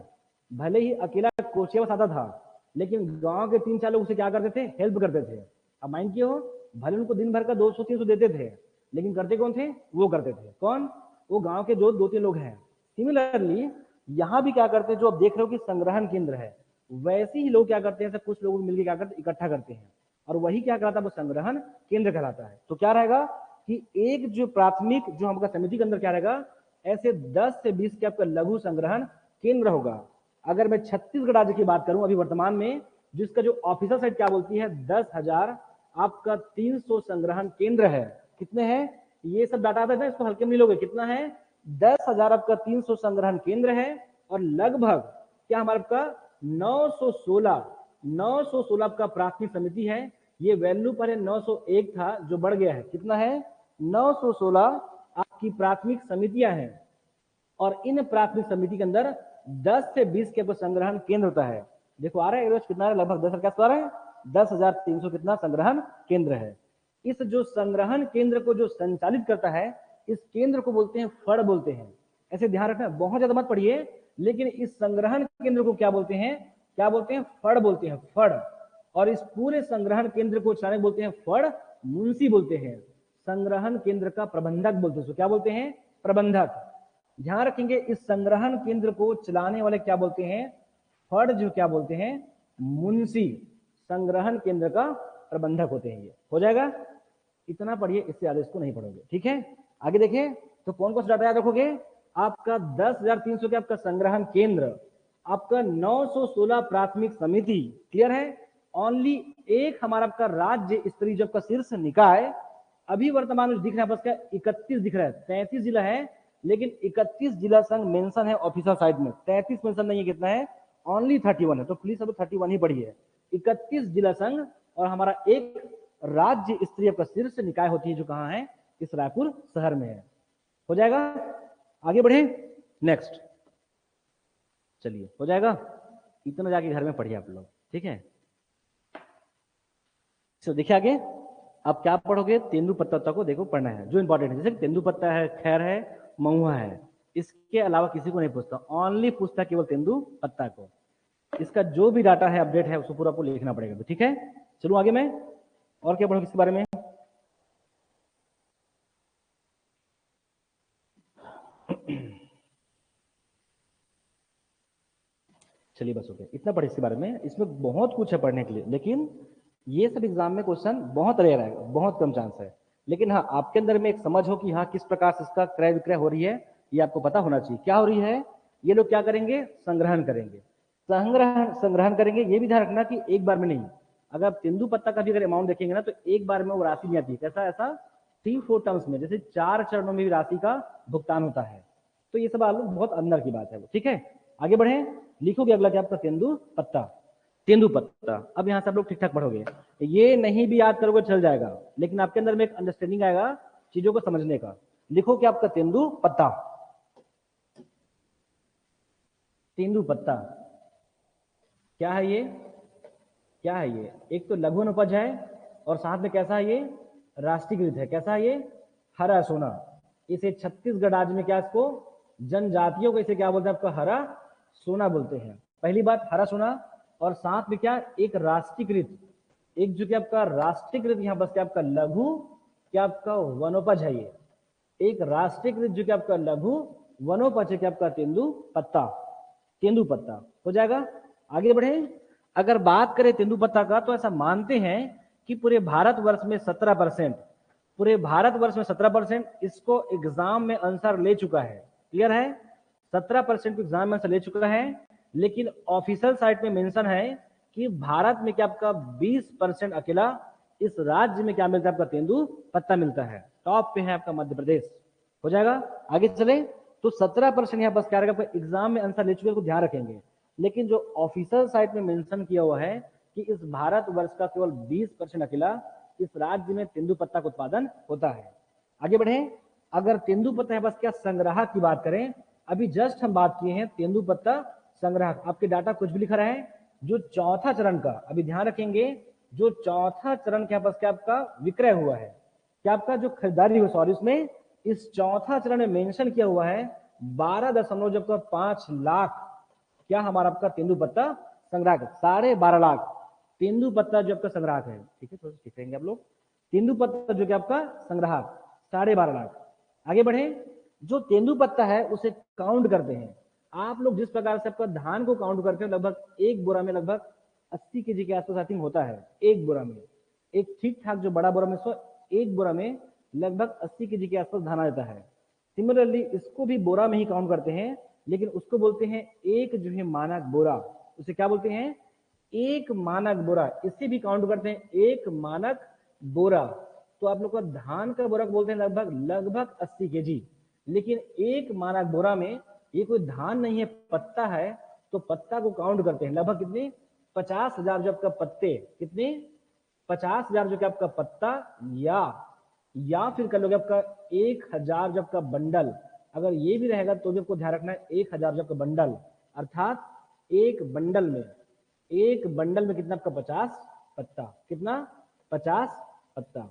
भले ही अकेला कोचिया बस आता था, लेकिन गांव के 3-4 लोग उसे क्या करते थे, हेल्प करते थे। अब माइंड किए हो, भले उनको दिन भर का 200-300 देते थे, लेकिन करते कौन थे, वो करते थे कौन, वो गांव के जो 2-3 लोग हैं। सिमिलरली यहाँ भी क्या करते हैं, जो आप देख रहे हो कि संग्रहण केंद्र है, वैसे ही लोग क्या करते हैं, कुछ लोग मिलकर क्या करते हैं, इकट्ठा करते हैं, और वही क्या कहलाता है, वो संग्रहण केंद्र कहलाता है। तो क्या रहेगा कि एक जो प्राथमिक जो हमका समिति के अंदर क्या रहेगा, ऐसे 10 से 20 के आपका लघु संग्रहण केंद्र होगा। अगर मैं छत्तीसगढ़ राज्य की बात करूं अभी वर्तमान में, जिसका जो ऑफिसर साइट क्या बोलती है, 10,000 आपका 300 संग्रहण केंद्र है। कितने हैं, ये सब डाटा आता है, इसको हल्के में नहीं लोगे, कितना है, 10,000 आपका 300 संग्रहण केंद्र है। और लगभग क्या हमारे आपका 916 आपका प्राथमिक समिति है। ये वैल्यू पर है 901 था, जो बढ़ गया है, कितना है, 916 आपकी प्राथमिक समितियां हैं। और इन प्राथमिक समिति के अंदर 10 से 20 के संग्रहण केंद्र होता है। देखो आ रहा है कितना है, लगभग 10 क्या आ रहा है, 10,300 कितना संग्रहण केंद्र है। इस जो संग्रहण केंद्र को जो संचालित करता है, इस केंद्र को बोलते हैं फड़ बोलते हैं। ऐसे ध्यान रखना, बहुत ज्यादा मत पढ़िए, लेकिन इस संग्रहण केंद्र को क्या बोलते हैं, क्या बोलते हैं, फड़ बोलते हैं, फड़। और इस पूरे संग्रहण केंद्र को चलाने बोलते हैं फड़ मुंशी बोलते हैं। संग्रहण केंद्र का प्रबंधक बोलते हैं, क्या बोलते हैं, प्रबंधक। ध्यान रखेंगे, इस संग्रहण केंद्र को चलाने वाले क्या बोलते हैं, फड़ जो क्या बोलते हैं, मुंशी। संग्रहण केंद्र का प्रबंधक होते हैं। ये हो जाएगा, इतना पढ़िए, इससे ज्यादा इसको नहीं पढ़ोगे। ठीक है, आगे देखें तो कौन कौन सा डाटा याद रखोगे, आपका 10,300 के आपका संग्रहण केंद्र, आपका 916 प्राथमिक समिति, क्लियर है। ओनली एक हमारा आपका राज्य स्तरीय जो आपका शीर्ष निकाय, अभी वर्तमान में दिख रहा है आपका 31 दिख रहा है, 33 जिला है, लेकिन 31 जिला संघ मेंशन है ऑफिशियल साइट में, 33 मेंशन नहीं है, कितना है, ओनली 31 है। तो प्लीज अब 31 ही पढ़िए। 31 जिला संघ और हमारा एक राज्य स्तरीय का शीर्ष निकाय होती है, जो कहाँ है, इस रायपुर शहर में है। हो जाएगा, आगे बढ़े नेक्स्ट, चलिए हो जाएगा, इतना जाके घर में पढ़िए आप लोग। ठीक है, तो देखिए आगे आप क्या पढ़ोगे, तेंदुपत्ता को देखो पढ़ना है, जो इंपॉर्टेंट है। जैसे तेंदुपत्ता है, खैर है, महुआ है, इसके अलावा किसी को नहीं पूछता, ओनली पूछता केवल तेंदु पत्ता को। इसका जो भी डाटा है, अपडेट है, उसको पूरा आपको लिखना पड़ेगा। ठीक है, चलो आगे मैं और क्या पढ़ूं इसके बारे में। चलिए बस हो गया, इतना पढ़े इसके बारे में। इसमें बहुत कुछ है पढ़ने के लिए, लेकिन ये सब एग्जाम में क्वेश्चन बहुत रेयर है, बहुत कम चांस है। लेकिन हाँ, आपके अंदर में एक समझ हो कि हाँ किस प्रकार से इसका क्रय विक्रय हो रही है, ये आपको पता होना चाहिए। क्या हो रही है, ये लोग क्या करेंगे, संग्रहण करेंगे। संग्रहण करेंगे, ये भी ध्यान रखना कि एक बार में नहीं। अगर आप तेंदु पत्ता का भी अगर अमाउंट देखेंगे ना, तो एक बार में वो राशि नहीं आती। कैसा, ऐसा 3-4 टर्म्स में, जैसे 4 चरणों में भी राशि का भुगतान होता है। तो ये सब आप लोग बहुत अंदर की बात है वो। ठीक है, आगे बढ़े, लिखोगे अगला क्या आपका, तेंदु पत्ता। तेंदु पत्ता, अब यहाँ से आप लोग ठीक ठाक पढ़ोगे, ये नहीं भी याद करोगे चल जाएगा, लेकिन आपके अंदर में एक अंडरस्टैंडिंग आएगा चीजों को समझने का। लिखो क्या आपका, तेंदु पत्ता। तेंदु पत्ता क्या है ये, क्या है ये, एक तो लघु अनुपज है, और साथ में कैसा है ये, राष्ट्रीयकृत है। कैसा है ये, हरा सोना। इसे छत्तीसगढ़ राज्य में क्या, इसको जनजातियों को इसे क्या बोलते हैं, आपका हरा सोना बोलते हैं। पहली बात हरा सोना, और साथ में क्या, एक राष्ट्रीयकृत, एक जो क्या आपका राष्ट्रीयकृत, यहाँ बस क्या आपका लघु क्या आपका वनोपज है। ये एक राष्ट्रीयकृत जो क्या आपका लघु वनोपज है, क्या आपका तेंदु पत्ता। तेंदु पत्ता हो जाएगा। आगे बढ़े, अगर बात करें तेंदु पत्ता का, तो ऐसा मानते हैं कि पूरे भारतवर्ष में 17%, पूरे भारतवर्ष में 17% इसको एग्जाम में आंसर ले चुका है। क्लियर है, 17% को एग्जाम में आंसर ले चुका है। लेकिन ऑफिशियल साइट में मेंशन है कि भारत में क्या आपका 20% अकेला इस राज्य में क्या मिलता है, आपका तेंदु पत्ता मिलता है। टॉप पे है आपका मध्य प्रदेश। हो जाएगा, आगे चले, तो 17% यहाँ बस क्या रहेगा, आपका एग्जाम में आंसर ले चुके को ध्यान रखेंगे। लेकिन जो ऑफिशियल साइट में मेंशन किया हुआ है कि इस भारतवर्ष का केवल 20% अकेला इस राज्य में तेंदुपत्ता का उत्पादन होता है। आगे बढ़े, अगर तेंदुपत्ता है बस क्या संग्राहक की बात करें, अभी जस्ट हम बात किए हैं तेंदुपत्ता संग्राहक। आपके डाटा कुछ भी लिखा रहा है, जो चौथा चरण का, अभी ध्यान रखेंगे, जो चौथा चरण के पास क्या आपका विक्रय हुआ है, क्या आपका जो खरीदारी हुई, सॉरी, उसमें इस चौथा चरण में मेंशन किया हुआ है 12.5 लाख क्या हमारा आपका तेंदुपत्ता संग्राहक, 12.5 लाख तेंदुपत्ता जो आपका संग्राहक है। ठीक है, थोड़ा सीखेंगे आप लोग, तेंदुपत्ता जो कि आपका संग्राहक 12.5 लाख। आगे बढ़े, जो तेंदुपत्ता है उसे काउंट करते हैं। आप लोग जिस प्रकार से आपका धान को काउंट करते हैं, लगभग एक बोरा में लगभग 80 केजी के आसपास आई थिंक होता है। एक बोरा में, एक ठीक ठाक जो बड़ा बोरा में, एक बोरा में लगभग 80 केजी के आसपास धान आ जाता है। सिमिलरली इसको भी बोरा में ही काउंट करते हैं, लेकिन उसको बोलते हैं एक जो है मानक बोरा। उसे क्या बोलते हैं, एक मानक बोरा। इसे भी काउंट करते हैं एक मानक बोरा। तो आप लोग का धान का बोरा बोलते हैं लगभग 80 केजी। लेकिन एक मानक बोरा में ये कोई धान नहीं है, पत्ता है, तो पत्ता को काउंट करते हैं लगभग कितने, 50,000 जो आपका पत्ते, कितने, 50,000 जो कि आपका पत्ता, या फिर कर लोगे आपका 1,000 जो आपका बंडल। अगर ये भी रहेगा तो भी आपको ध्यान रखना है 1,000 जो आपका बंडल, अर्थात एक बंडल में कितना आपका 50 पत्ता, कितना 50 पत्ता।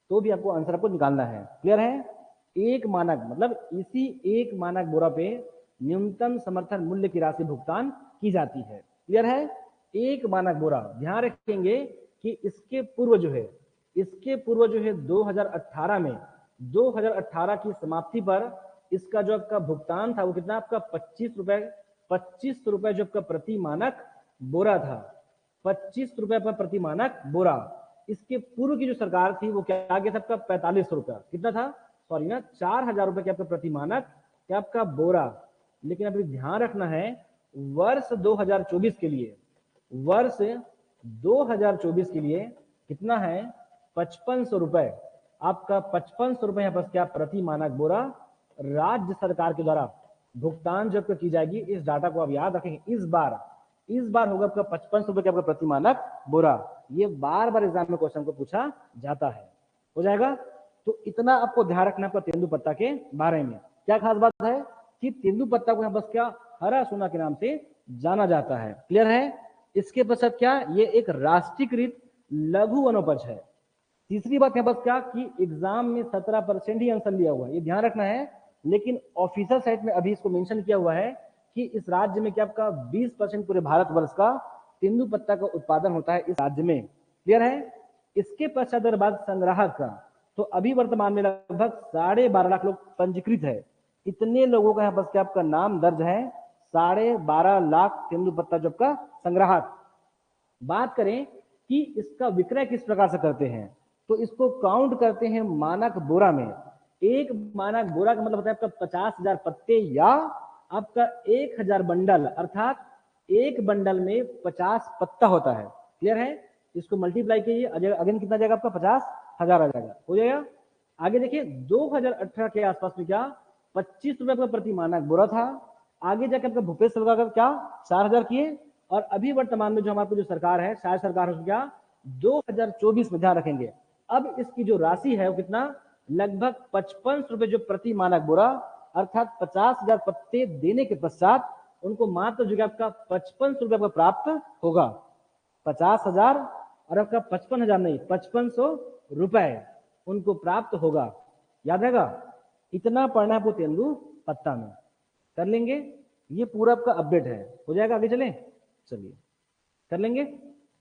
तो भी आपको आंसर आपको निकालना है। क्लियर है, एक मानक मतलब इसी एक मानक बोरा पे न्यूनतम समर्थन मूल्य की राशि भुगतान की जाती है। क्लियर है, एक मानक बोरा। ध्यान रखेंगे कि इसके पूर्व जो है 2018 में, 2018 की समाप्ति पर इसका जो आपका भुगतान था वो कितना आपका 25 रुपए जो आपका प्रति मानक बोरा था, 25 रुपए पर प्रति मानक बोरा। इसके पूर्व की जो सरकार थी वो क्या गया था आपका 45 रुपया, कितना था, सॉरी ना, 4,000 रुपए के आपका प्रति मानक क्या आपका बोरा। लेकिन अभी ध्यान रखना है, वर्ष 2024 के लिए, वर्ष 2024 के लिए कितना है, 5500 रुपए, आपका 5500 रुपए यहाँ पर क्या प्रति मानक बोरा राज्य सरकार के द्वारा भुगतान जब की जाएगी। इस डाटा को आप याद रखेंगे, इस बार होगा आपका 5500 रुपए का प्रति मानक बोरा। ये बार बार एग्जाम में क्वेश्चन को पूछा जाता है। हो जाएगा, तो इतना आपको ध्यान रखना है तेंदुपत्ता के बारे में। क्या खास बात है कि तेंदुपत्ता को यहाँ बस क्या हरा सोना के नाम से जाना जाता है। क्लियर है, इसके पश्चात क्या, ये एक राष्ट्रीयकृत लघु वनोपज है। तीसरी बात है बस क्या कि एग्जाम में 17% ही आंसर लिया हुआ है, ये ध्यान रखना है। लेकिन ऑफिशियल साइट में अभी इसको मेंशन किया हुआ है कि इस राज्य में क्या आपका 20% पूरे भारतवर्ष का तेंदुपत्ता का उत्पादन होता है इस राज्य में। क्लियर है। इसके पश्चात अगर बात संग्राहक का, तो अभी वर्तमान में लगभग 12.5 लाख लोग पंजीकृत है। इतने लोगों का यहाँ पर क्या आपका नाम दर्ज है, 12.5 लाख तेंदुपत्ता जो आपका संग्राहक। बात करें कि इसका विक्रय किस प्रकार से करते हैं, तो इसको काउंट करते हैं मानक बोरा में। एक मानक बोरा का मतलब होता है आपका 50,000 पत्ते या आपका 1,000 बंडल, अर्थात एक बंडल में 50 पत्ता होता है। क्लियर है। इसको मल्टीप्लाई कीजिए, अगेन कितना जाएगा आपका 50,000 आ जाएगा, हो जाएगा। आगे देखिए 2018 के आसपास में क्या 25 रुपए का प्रति मानक बोरा था। आगे जाकर आपका भूपेश सरकार का क्या 4,000 किए, और अभी वर्तमान में जो हमारे जो सरकार है, शायद सरकार हो क्या 2024 में, ध्यान रखेंगे अब इसकी जो राशि है वो कितना, लगभग 55 रुपए जो प्रति मानक बोरा, अर्थात 50,000 पत्ते देने के पश्चात उनको मात्र जो आपका 55 रुपए का प्राप्त होगा। 50,000 और आपका 55,000 नहीं, 5500 रुपए उनको प्राप्त होगा। याद रहेगा, इतना पढ़ना है आपको तेंदु पत्ता में, कर लेंगे। ये पूरा आपका अपडेट है, हो जाएगा। आगे चले, चलिए कर लेंगे।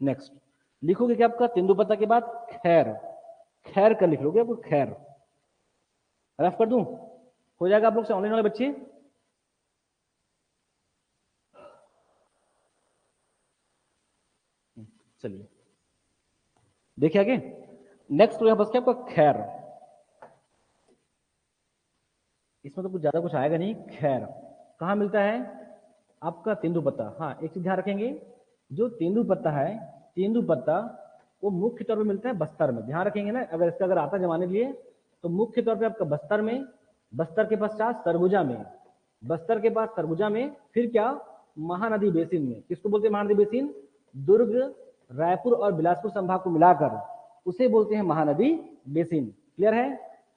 नेक्स्ट लिखोगे क्या आपका तेंदुपत्ता के बाद खैर, खैर कर लिख लोगे आपको, खैर रफ कर दूं, हो जाएगा आप लोग से ऑनलाइन वाले बच्चे। चलिए देखिए आगे नेक्स्ट तो यहां बस क्या आपका खैर, इसमें तो कुछ ज्यादा कुछ आएगा नहीं। खैर कहाँ मिलता है आपका तेंदुपत्ता। हाँ एक चीज ध्यान रखेंगे, जो तेंदुपत्ता है, तेंदुपत्ता वो मुख्य तौर पे मिलता है बस्तर में। ध्यान रखेंगे ना, अगर इसका अगर आता जमाने के लिए तो मुख्य तौर पे आपका बस्तर में, बस्तर के पश्चात सरगुजा में, बस्तर के बाद सरगुजा में, फिर क्या महानदी बेसिन में। किसको बोलते हैं महानदी बेसिन, दुर्ग, रायपुर और बिलासपुर संभाग को मिलाकर उसे बोलते हैं महानदी बेसिन। क्लियर है।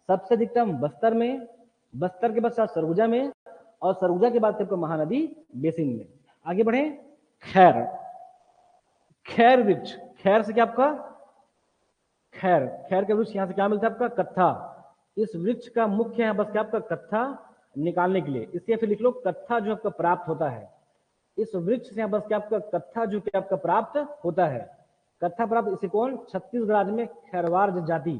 सबसे अधिकतम बस्तर में, बस्तर के पश्चात सरगुजा में, और सरगुजा के बाद आपको महानदी बेसिन में। आगे बढ़े, खैर, खैर वृक्ष, खैर से क्या आपका खैर, खैर का वृक्ष यहां से क्या मिलता है आपका कत्था। इस वृक्ष का मुख्य है बस क्या आपका कत्था निकालने के लिए, इसलिए फिर लिख लो कत्था जो आपका प्राप्त होता है। इस वृक्ष से बस क्या आपका कत्था जो क्या आपका प्राप्त होता है। कत्था प्राप्त इसे कौन, छत्तीसगढ़ राज्य में खैरवार जनजाति,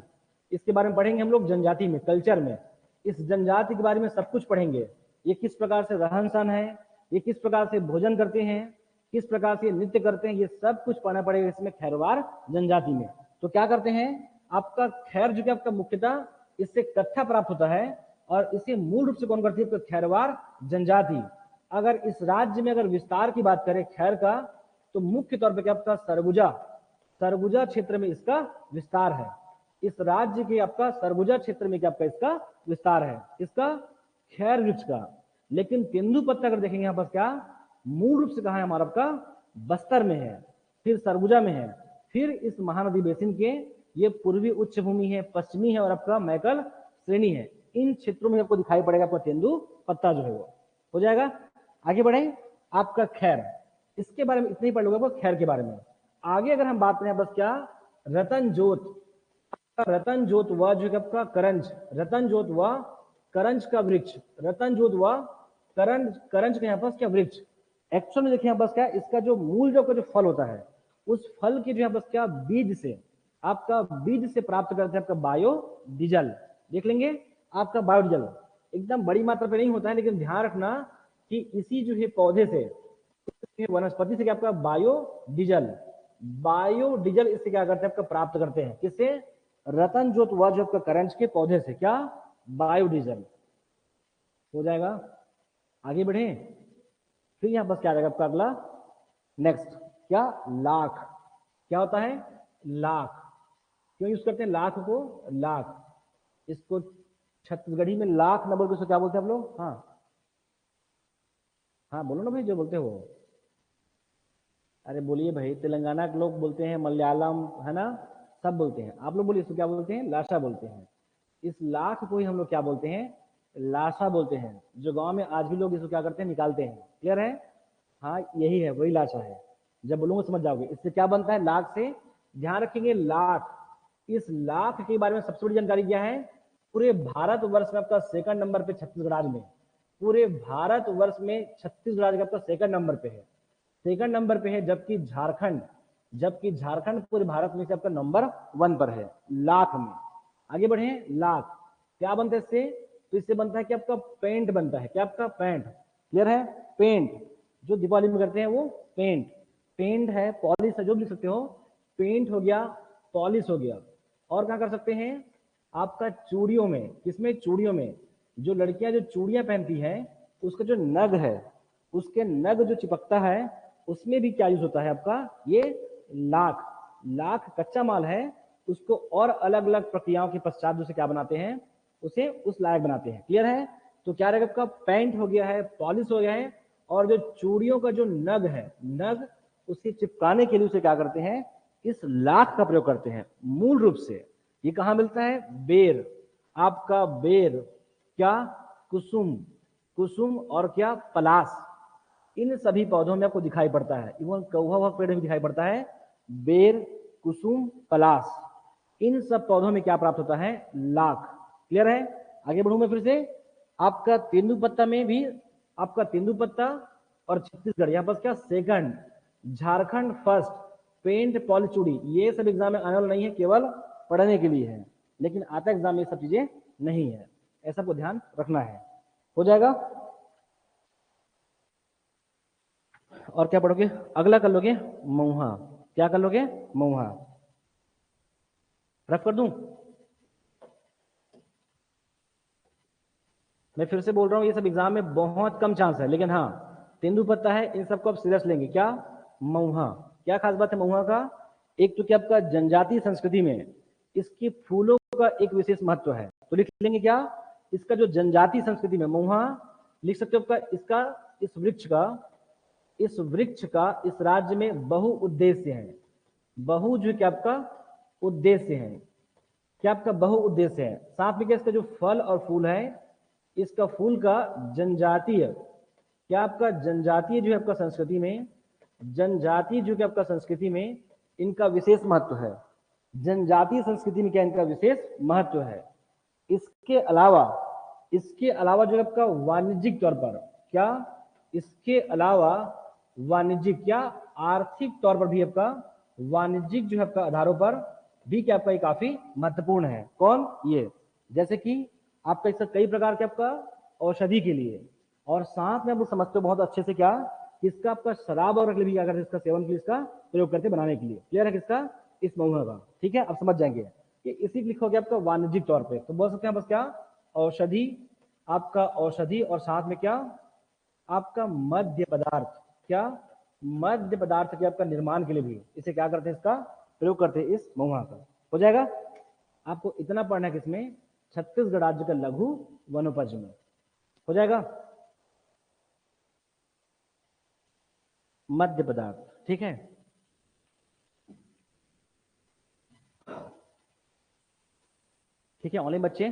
इसके बारे में पढ़ेंगे हम लोग जनजाति में, कल्चर में। इस जनजाति के बारे में सब कुछ पढ़ेंगे, ये किस प्रकार से रहन सहन है, ये किस प्रकार से भोजन करते हैं, किस प्रकार से नृत्य करते हैं, ये सब कुछ पढ़ना पड़ेगा इसमें खैरवार जनजाति में। तो क्या करते हैं आपका खैर जो कि आपका मुख्यतः इससे कत्था प्राप्त होता है, और इसे मूल रूप से कौन करती है खैरवार जनजाति। अगर इस राज्य में अगर विस्तार की बात करें खैर का, तो मुख्य तौर पर क्या आपका सरगुजा, सरगुजा क्षेत्र में इसका विस्तार है। इस राज्य के आपका सरगुजा क्षेत्र में क्या आपका इसका विस्तार है, इसका खैर वृक्ष का। लेकिन तेंदुपत्ता अगर देखेंगे यहाँ पर क्या मूल रूप से कहा है हमारा आपका बस्तर में है, फिर सरगुजा में है, फिर इस महानदी बेसिन के ये पूर्वी उच्च भूमि है, पश्चिमी है, और आपका मैकल श्रेणी है। इन क्षेत्रों में आपको दिखाई पड़ेगा आपका तेंदुपत्ता जो है वो। हो जाएगा। आगे बढ़े, आपका खैर, इसके बारे में इतना ही पढ़ लोगे आपको खैर के बारे में। आगे अगर हम बात करें बस क्या रतन जोत, रतन जोत व जो आपका करंज, रतन जोत व करंज का वृक्ष, रतन जोत व करंज, करंज का यहाँ पर क्या वृक्ष। एक्चुअल में देखिए यहाँ बस क्या इसका जो मूल जो फल होता है, उस फल के जो है बस क्या बीज से, आपका बीज से प्राप्त करते हैं आपका बायो डीजल। देख लेंगे आपका बायो डीजल एकदम बड़ी मात्रा पे नहीं होता है, लेकिन ध्यान रखना कि इसी जो है पौधे से, वनस्पति से क्या आपका बायो डीजल, बायो डीजल इससे क्या करते हैं आपका प्राप्त करते हैं, किससे, रतन जोत व जो आपका करंज के पौधे से, क्या बायो डीजल। हो जाएगा। आगे बढ़े, फिर यहां बस क्या आ जाएगा आपका अगला नेक्स्ट क्या लाख, क्या होता है लाख, क्यों यूज करते हैं लाख को, लाख, इसको छत्तीसगढ़ी में लाख न बोल के इसको क्या बोलते हैं आप लोग, हाँ हाँ बोलो ना भाई जो बोलते हो, अरे बोलिए भाई, तेलंगाना के लोग बोलते हैं, मलयालम है ना, सब बोलते हैं, आप लोग बोलिए इसको क्या बोलते हैं, लाशा बोलते हैं। इस लाख को ही हम लोग क्या बोलते हैं, लाशा बोलते हैं, जो गांव में आज भी लोग इसको क्या करते हैं, निकालते हैं। क्लियर है। हाँ यही है, वही लाशा है, जब बोलूंगा समझ जाओगे। इससे क्या बनता है लाख से, ध्यान रखेंगे लाख, इस लाख के बारे में सबसे बड़ी जानकारी क्या है, पूरे भारतवर्ष में आपका सेकंड नंबर पे छत्तीसगढ़ राज्य में, पूरे भारतवर्ष में छत्तीसगढ़ राज्य का आपका सेकंड नंबर पे है, सेकंड नंबर पे है, जबकि झारखंड पूरे भारत में से आपका नंबर 1 पर है लाख में। आगे बढ़े, लाख क्या बनता है इससे, तो इससे बनता है कि आपका पेंट बनता है, क्या आपका पेंट, क्लियर है, पेंट जो दीपावली में करते हैं वो पेंट, पेंट है, पॉलिश है, जो भी लिख सकते हो, पेंट हो गया, पॉलिश हो गया। और क्या कर सकते हैं, आपका चूड़ियों में, किसमें, चूड़ियों में, जो लड़कियां जो चूड़ियां पहनती हैं उसका जो नग है, उसके नग जो चिपकता है उसमें भी क्या यूज होता है आपका, ये लाख, लाख कच्चा माल है, उसको और अलग अलग प्रक्रियाओं के पश्चात उसे क्या बनाते हैं, उसे उस लायक बनाते हैं, क्लियर है। तो क्या रहेगा आपका, पेंट हो गया है, पॉलिश हो गया है, और जो चूड़ियों का जो नग है, नग उसे चिपकाने के लिए उसे क्या करते हैं, इस लाख का प्रयोग करते हैं मूल रूप से। ये कहां मिलता है, बेर, आपका बेर, क्या, कुसुम, कुसुम और क्या, पलाश, इन सभी पौधों में आपको दिखाई पड़ता है, इवन कौवा हुआ पेड़ में दिखाई पड़ता है, बेर, कुसुम, पलाश, इन सब पौधों में क्या प्राप्त होता है, लाख, क्लियर है। आगे बढ़ूं मैं फिर से, आपका तेंदुपत्ता में भी, आपका तेंदुपत्ता और छत्तीसगढ़ यहाँ पर क्या second, Jharkhand first, paint, polish, चूड़ी, ये सब एग्जाम में आने वाला नहीं है, केवल पढ़ने के लिए है, लेकिन आता एग्जाम में ये सब चीजें नहीं है, ऐसा को ध्यान रखना है, हो जाएगा। और क्या पढ़ोगे, अगला कर लोगे मऊहा, क्या कर लोगे, मऊहा, रफ कर दूं, मैं फिर से बोल रहा हूं ये सब एग्जाम में बहुत कम चांस है, लेकिन हाँ तेंदुपत्ता है, इन सबको आप सीरियस लेंगे, क्या, मऊहा, क्या खास बात है मऊहा का, एक तो क्या आपका जनजातीय संस्कृति में इसके फूलों का एक विशेष महत्व है, तो लिख लेंगे क्या, इसका जो जनजातीय संस्कृति में मऊहा, लिख सकते हो आपका, इसका, इस वृक्ष का इस राज्य में बहुउद्देश्य है, बहु जो क्या आपका उद्देश्य है, क्या आपका बहुउद्देश्य है, साथ में क्या इसका जो फल और फूल है, इसका फूल का जनजातीय, क्या आपका जनजातीय जो है आपका संस्कृति में, जनजातीय जो कि आपका संस्कृति में इनका विशेष महत्व है, जनजातीय संस्कृति में क्या इनका विशेष महत्व है। इसके अलावा जो आपका वाणिज्यिक तौर पर क्या, इसके अलावा वाणिज्यिक क्या, आर्थिक तौर पर भी आपका वाणिज्यिक जो है आपका आधारों पर भी क्या आपका ये काफी महत्वपूर्ण है, कौन, ये, जैसे कि आपका इसका कई प्रकार के आपका औषधि के लिए, और साथ में आप लोग समझते हो बहुत अच्छे से क्या, किसका आपका शराब और भी क्या करते हैं, इसका सेवन के लिए इसका प्रयोग करते बनाने के लिए, क्लियर है, किसका, इस महुआ का, ठीक है, अब समझ जाएंगे कि इसी लिखोगे आपका वाणिज्यिक तौर पे, तो बोल सकते हैं बस क्या, औषधि, आपका औषधि, और साथ में क्या, आपका मध्य पदार्थ, क्या, मध्य पदार्थ के आपका निर्माण के लिए भी इसे क्या करते हैं, इसका प्रयोग करते हैं इस महुआ का, हो जाएगा। आपको इतना पढ़ना है किसमें, छत्तीसगढ़ राज्य का लघु वनोपज में, हो जाएगा, मध्य पदार्थ, ठीक है। ठीक है, ऑनलाइन बच्चे,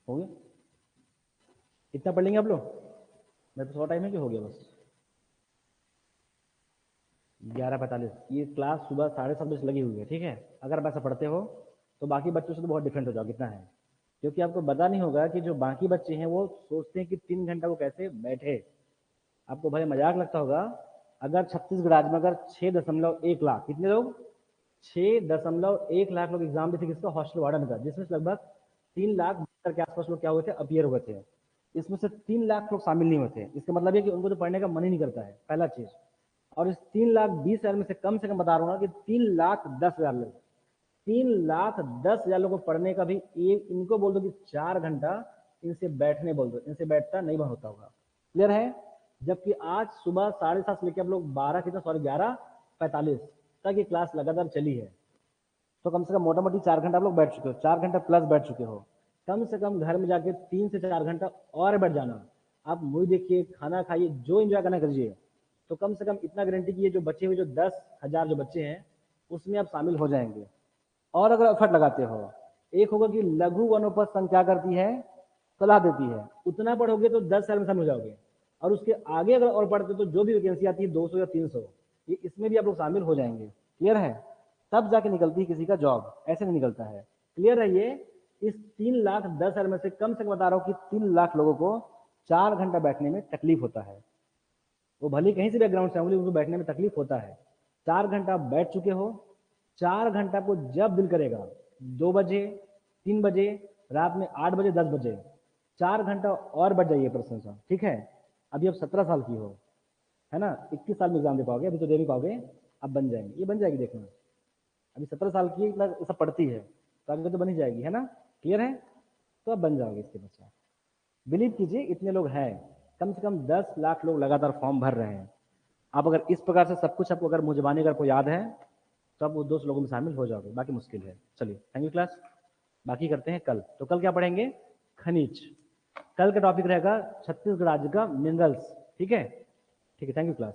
हो गया, इतना पढ़ लेंगे आप लोग, मैं तो थोड़ा टाइम है कि हो गया बस, 11:45, ये क्लास सुबह 7:30 बजे लगी हुई है, ठीक है, अगर आप ऐसा पढ़ते हो तो बाकी बच्चों से तो बहुत डिफरेंट हो जाओगे, इतना है, क्योंकि आपको पता नहीं होगा कि जो बाकी बच्चे हैं वो सोचते हैं कि 3 घंटा वो कैसे बैठे, आपको भाई मजाक लगता होगा, अगर छत्तीसगढ़ राज्य में अगर 6.1 लाख, कितने लोग, 6.1 लाख लोग एग्जाम देते किसका, हॉस्टल वार्डन का, जिसमें लगभग 3 लाख के आसपास लोग क्या हुए थे, अपीयर हुए थे, इसमें से 3 लाख लोग शामिल नहीं हुए थे, इसका मतलब है कि उनको तो पढ़ने का मन ही नहीं करता है, पहला चीज, और इस 3,20,000 में से कम बता रहा हूँ कि 3,10,000 लोग, 3,10,000 लोगों को पढ़ने का भी, ये इनको बोल दो कि 4 घंटा इनसे बैठने बोल दो, इनसे बैठता नहीं होता होगा, क्लियर है। जबकि आज सुबह 7:30 से लेकर आप लोग 12 कितना, सॉरी 11:45 तक ये क्लास लगातार चली है, तो कम से कम मोटा मोटी 4 घंटा आप लोग बैठ चुके हो, 4 घंटा प्लस बैठ चुके हो, कम से कम घर में जाके 3 से 4 घंटा और बैठ जाना, आप मूवी देखिए, खाना खाइए, जो एंजॉय करना करिए, तो कम से कम इतना गारंटी की जो बचे हुए जो 10,000 जो बच्चे हैं उसमें आप शामिल हो जाएंगे। और अगर एफर्ट लगाते हो, एक होगा कि लघु वनोपज संघ क्या करती है, सलाह देती है, उतना पढ़ोगे तो 10 साल में शामिल हो जाओगे, और उसके आगे अगर और पढ़ते हो तो जो भी वैकेंसी आती है 200 या 300, ये इसमें भी आप लोग शामिल हो जाएंगे। क्लियर है? तब जाके निकलती है किसी का जॉब, ऐसे नहीं निकलता है। क्लियर है ये? इस 3,10,000 में से कम से कम बता रहा हूँ कि 3 लाख लोगों को 4 घंटा बैठने में तकलीफ होता है। वो भले कहीं से बैकग्राउंड से उनको बैठने में तकलीफ होता है। 4 घंटा आप बैठ चुके हो, 4 घंटा को जब दिल करेगा 2 बजे, 3 बजे, रात में 8 बजे, 10 बजे, 4 घंटा और बढ़ जाइए पर्सन सा। ठीक है? अभी आप 17 साल की हो, है ना? 21 साल में एग्जाम दे पाओगे, अभी तो दे नहीं पाओगे, अब बन जाएंगे, ये बन जाएगी देखना। अभी 17 साल की ये सब पढ़ती है तो आगे तो बन ही जाएगी, है ना? क्लियर है? तो अब बन जाओगे इसके बच्चा। बिलीव कीजिए इतने लोग हैं, कम से कम 10 लाख लोग लगातार फॉर्म भर रहे हैं। आप अगर इस प्रकार से सब कुछ आपको अगर मुझबानी अगर आपको याद है तो आप वो 200 लोगों में शामिल हो जाओगे, बाकी मुश्किल है। चलिए थैंक यू क्लास, बाकी करते हैं कल। तो कल क्या पढ़ेंगे? खनिज। कल का टॉपिक रहेगा छत्तीसगढ़ राज्य का मिनरल्स। ठीक है? ठीक है, थैंक यू क्लास।